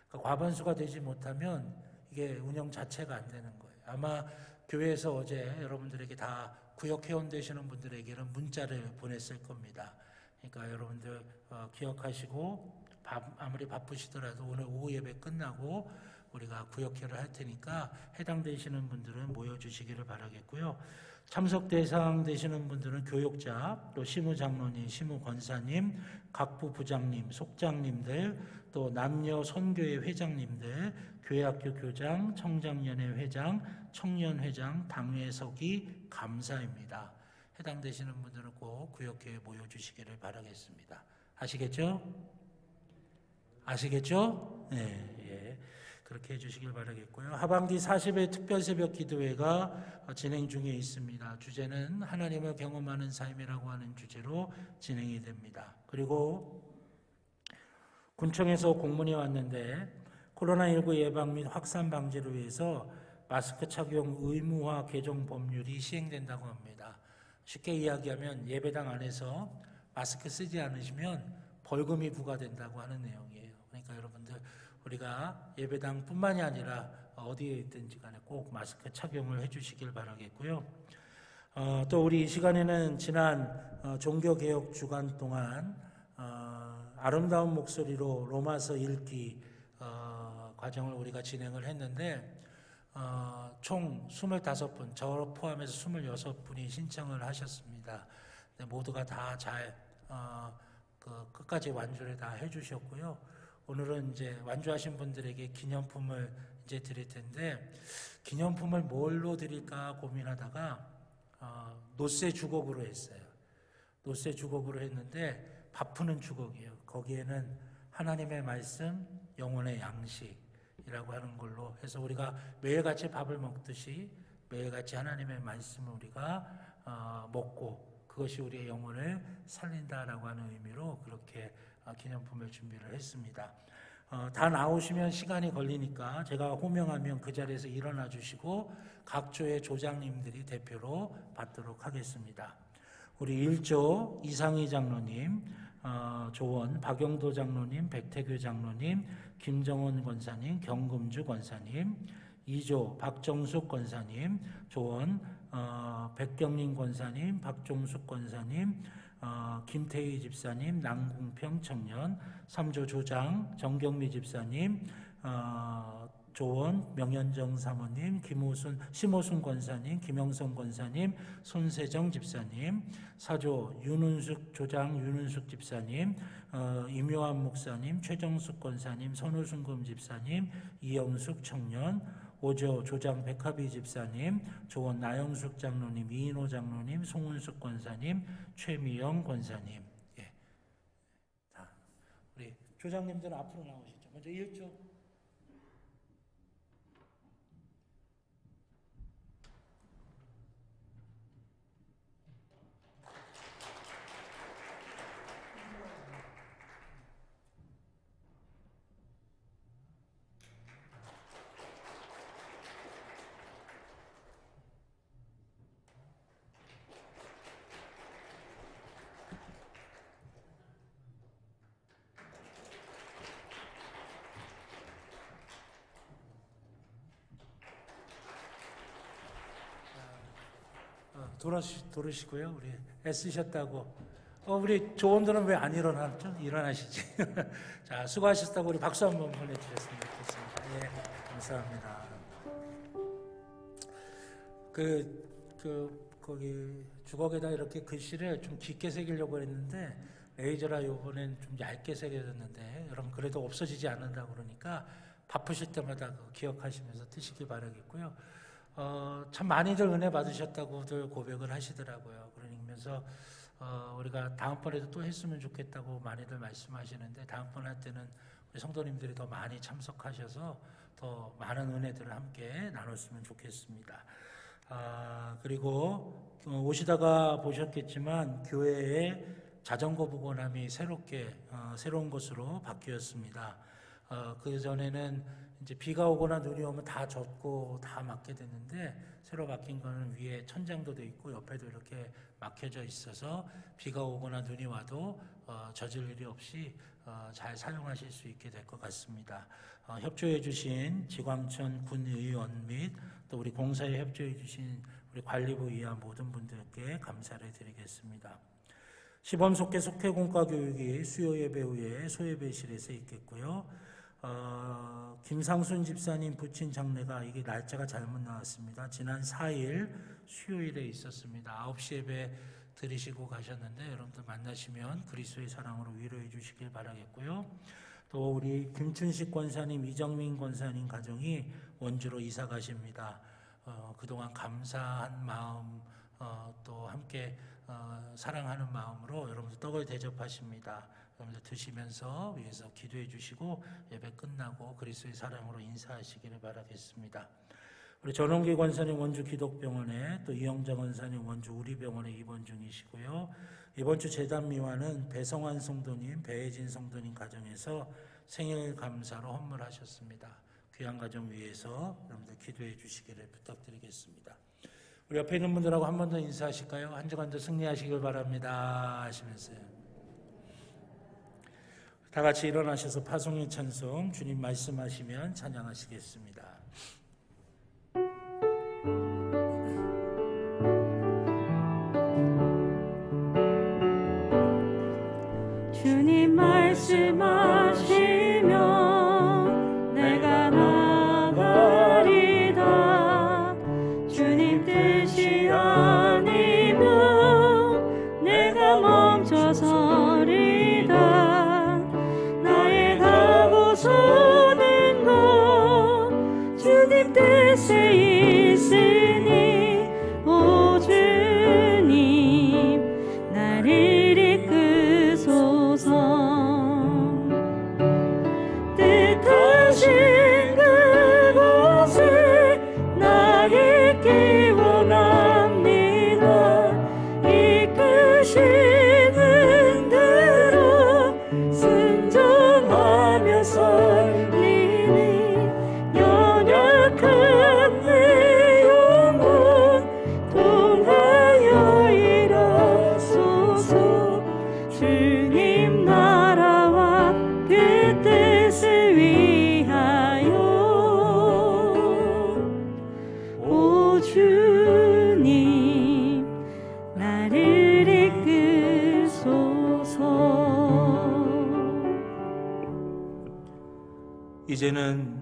그러니까 과반수가 되지 못하면 이게 운영 자체가 안 되는 거예요. 아마 교회에서 어제 여러분들에게 다 구역회원 되시는 분들에게는 문자를 보냈을 겁니다. 그러니까 여러분들 기억하시고 아무리 바쁘시더라도 오늘 오후 예배 끝나고 우리가 구역회를 할 테니까 해당되시는 분들은 모여주시기를 바라겠고요. 참석 대상 되시는 분들은 교육자, 또 시무장로님, 시무권사님, 각부 부장님, 속장님들, 또 남녀 선교회 회장님들, 교회학교 교장, 청장년회 회장, 청년회장, 당회석이 감사입니다. 해당되시는 분들은 꼭 구역회에 모여주시기를 바라겠습니다. 아시겠죠? 아시겠죠? 네, 예. 그렇게 해주시길 바라겠고요. 하반기 40회 특별새벽 기도회가 진행 중에 있습니다. 주제는 하나님을 경험하는 삶이라고 하는 주제로 진행이 됩니다. 그리고 군청에서 공문이 왔는데 코로나19 예방 및 확산 방지를 위해서 마스크 착용 의무화 개정 법률이 시행된다고 합니다. 쉽게 이야기하면 예배당 안에서 마스크 쓰지 않으시면 벌금이 부과된다고 하는 내용이에요. 그러니까 여러분들 우리가 예배당뿐만이 아니라 어디에 있든지 간에 꼭 마스크 착용을 해주시길 바라겠고요. 또 우리 이 시간에는 지난 종교개혁 주간 동안 아름다운 목소리로 로마서 읽기 과정을 우리가 진행을 했는데 총 25분, 저 포함해서 26분이 신청을 하셨습니다. 모두가 다 잘 끝까지 완주를 다 해주셨고요. 오늘은 이제 완주하신 분들에게 기념품을 이제 드릴 텐데 기념품을 뭘로 드릴까 고민하다가 노세 주곡으로 했어요. 노세 주곡으로 했는데 바쁘는 주곡이에요. 거기에는 하나님의 말씀, 영혼의 양식이라고 하는 걸로 해서 우리가 매일같이 밥을 먹듯이 매일같이 하나님의 말씀을 우리가 먹고 그것이 우리의 영혼을 살린다라고 하는 의미로 그렇게 기념품을 준비를 했습니다. 다 나오시면 시간이 걸리니까 제가 호명하면 그 자리에서 일어나 주시고 각 조의 조장님들이 대표로 받도록 하겠습니다. 우리 1조 이상희 장로님, 조원 박영도 장로님, 백태규 장로님, 김정원 권사님, 경금주 권사님, 2조 박정숙 권사님, 조원 백경림 권사님, 박종숙 권사님, 김태희 집사님, 남궁평 청년, 3조 조장 정경미 집사님, 조원 명현정 사모님, 심호순 권사님, 김영선 권사님, 손세정 집사님, 4조 윤은숙 조장 윤은숙 집사님, 임요한 목사님, 최정숙 권사님, 선우순금 집사님, 이영숙 청년, 5조 조장 백합이 집사님, 조원 나영숙 장로님, 이인호 장로님, 송은숙 권사님, 최미영 권사님. 예. 자, 우리 조장님들은 앞으로 나오시죠. 먼저 1조. 돌으시고요. 우리 애쓰셨다고. 우리 조원들은 왜 안 일어났죠? 일어나시지. 자, 수고하셨다고 우리 박수 한번 보내주셨으면 좋겠습니다. 예, 감사합니다. 거기 주걱에다 이렇게 글씨를 좀 깊게 새기려고 했는데 레이저라 요번엔 좀 얇게 새겨졌는데 여러분 그래도 없어지지 않는다고 그러니까 바쁘실 때마다 기억하시면서 뜨시기 바라겠고요. 참 많이들 은혜 받으셨다고들 고백을 하시더라고요. 그러면서 우리가 다음번에도 또 했으면 좋겠다고 많이들 말씀하시는데 다음번 할 때는 우리 성도님들이 더 많이 참석하셔서 더 많은 은혜들을 함께 나눴으면 좋겠습니다. 그리고 오시다가 보셨겠지만 교회에 자전거 보관함이 새로운 것으로 바뀌었습니다. 그 전에는 이제 비가 오거나 눈이 오면 다 젖고 다 막게 됐는데 새로 바뀐 거는 위에 천장도 돼 있고 옆에도 이렇게 막혀져 있어서 비가 오거나 눈이 와도 젖을 일이 없이 잘 사용하실 수 있게 될 것 같습니다. 협조해 주신 지광천 군의원 및 또 우리 공사에 협조해 주신 우리 관리부 이하 모든 분들께 감사를 드리겠습니다. 시범 속회 속회공과 교육이 수요 예배 후에 소예배실에서 있겠고요. 김상순 집사님 부친 장례가 이게 날짜가 잘못 나왔습니다. 지난 4일 수요일에 있었습니다. 9시 예배 드리시고 가셨는데 여러분들 만나시면 그리스도의 사랑으로 위로해 주시길 바라겠고요. 또 우리 김춘식 권사님, 이정민 권사님 가정이 원주로 이사 가십니다. 그동안 감사한 마음 또 함께 사랑하는 마음으로 여러분들 떡을 대접하십니다. 여러분들 드시면서 위에서 기도해 주시고 예배 끝나고 그리스도의 사랑으로 인사하시기를 바라겠습니다. 우리 전원기 권사님 원주 기독병원에 또 이영자 권사님 원주 우리병원에 입원 중이시고요. 이번 주 제단 미화는 배성환 성도님, 배혜진 성도님 가정에서 생일 감사로 헌물하셨습니다. 귀한 가정 위해서 여러분들 기도해 주시기를 부탁드리겠습니다. 우리 옆에 있는 분들하고 한 번 더 인사하실까요? 한 주간도 승리하시길 바랍니다 하시면서요. 다 같이 일어나셔서 파송의 찬송 주님 말씀하시면 찬양하시겠습니다. 주님 말씀하시면 내가 나가리다. 주님 뜻이 아니면 내가 멈춰서리다. 나의 가고 서는 것 주님 뜻에 있으니 오 주 이제는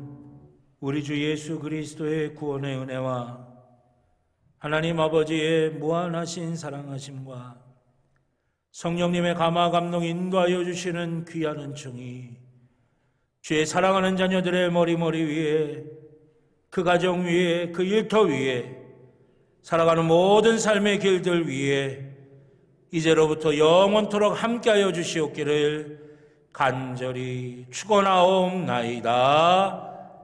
우리 주 예수 그리스도의 구원의 은혜와 하나님 아버지의 무한하신 사랑하심과 성령님의 감화 감동 인도하여 주시는 귀한 은총이 주의 사랑하는 자녀들의 머리 위에, 그 가정 위에, 그 일터 위에, 살아가는 모든 삶의 길들 위에 이제로부터 영원토록 함께하여 주시옵기를 간절히 축원하옵나이다.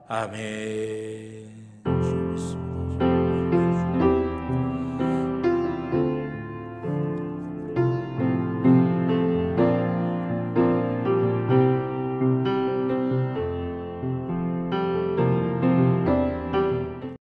아멘.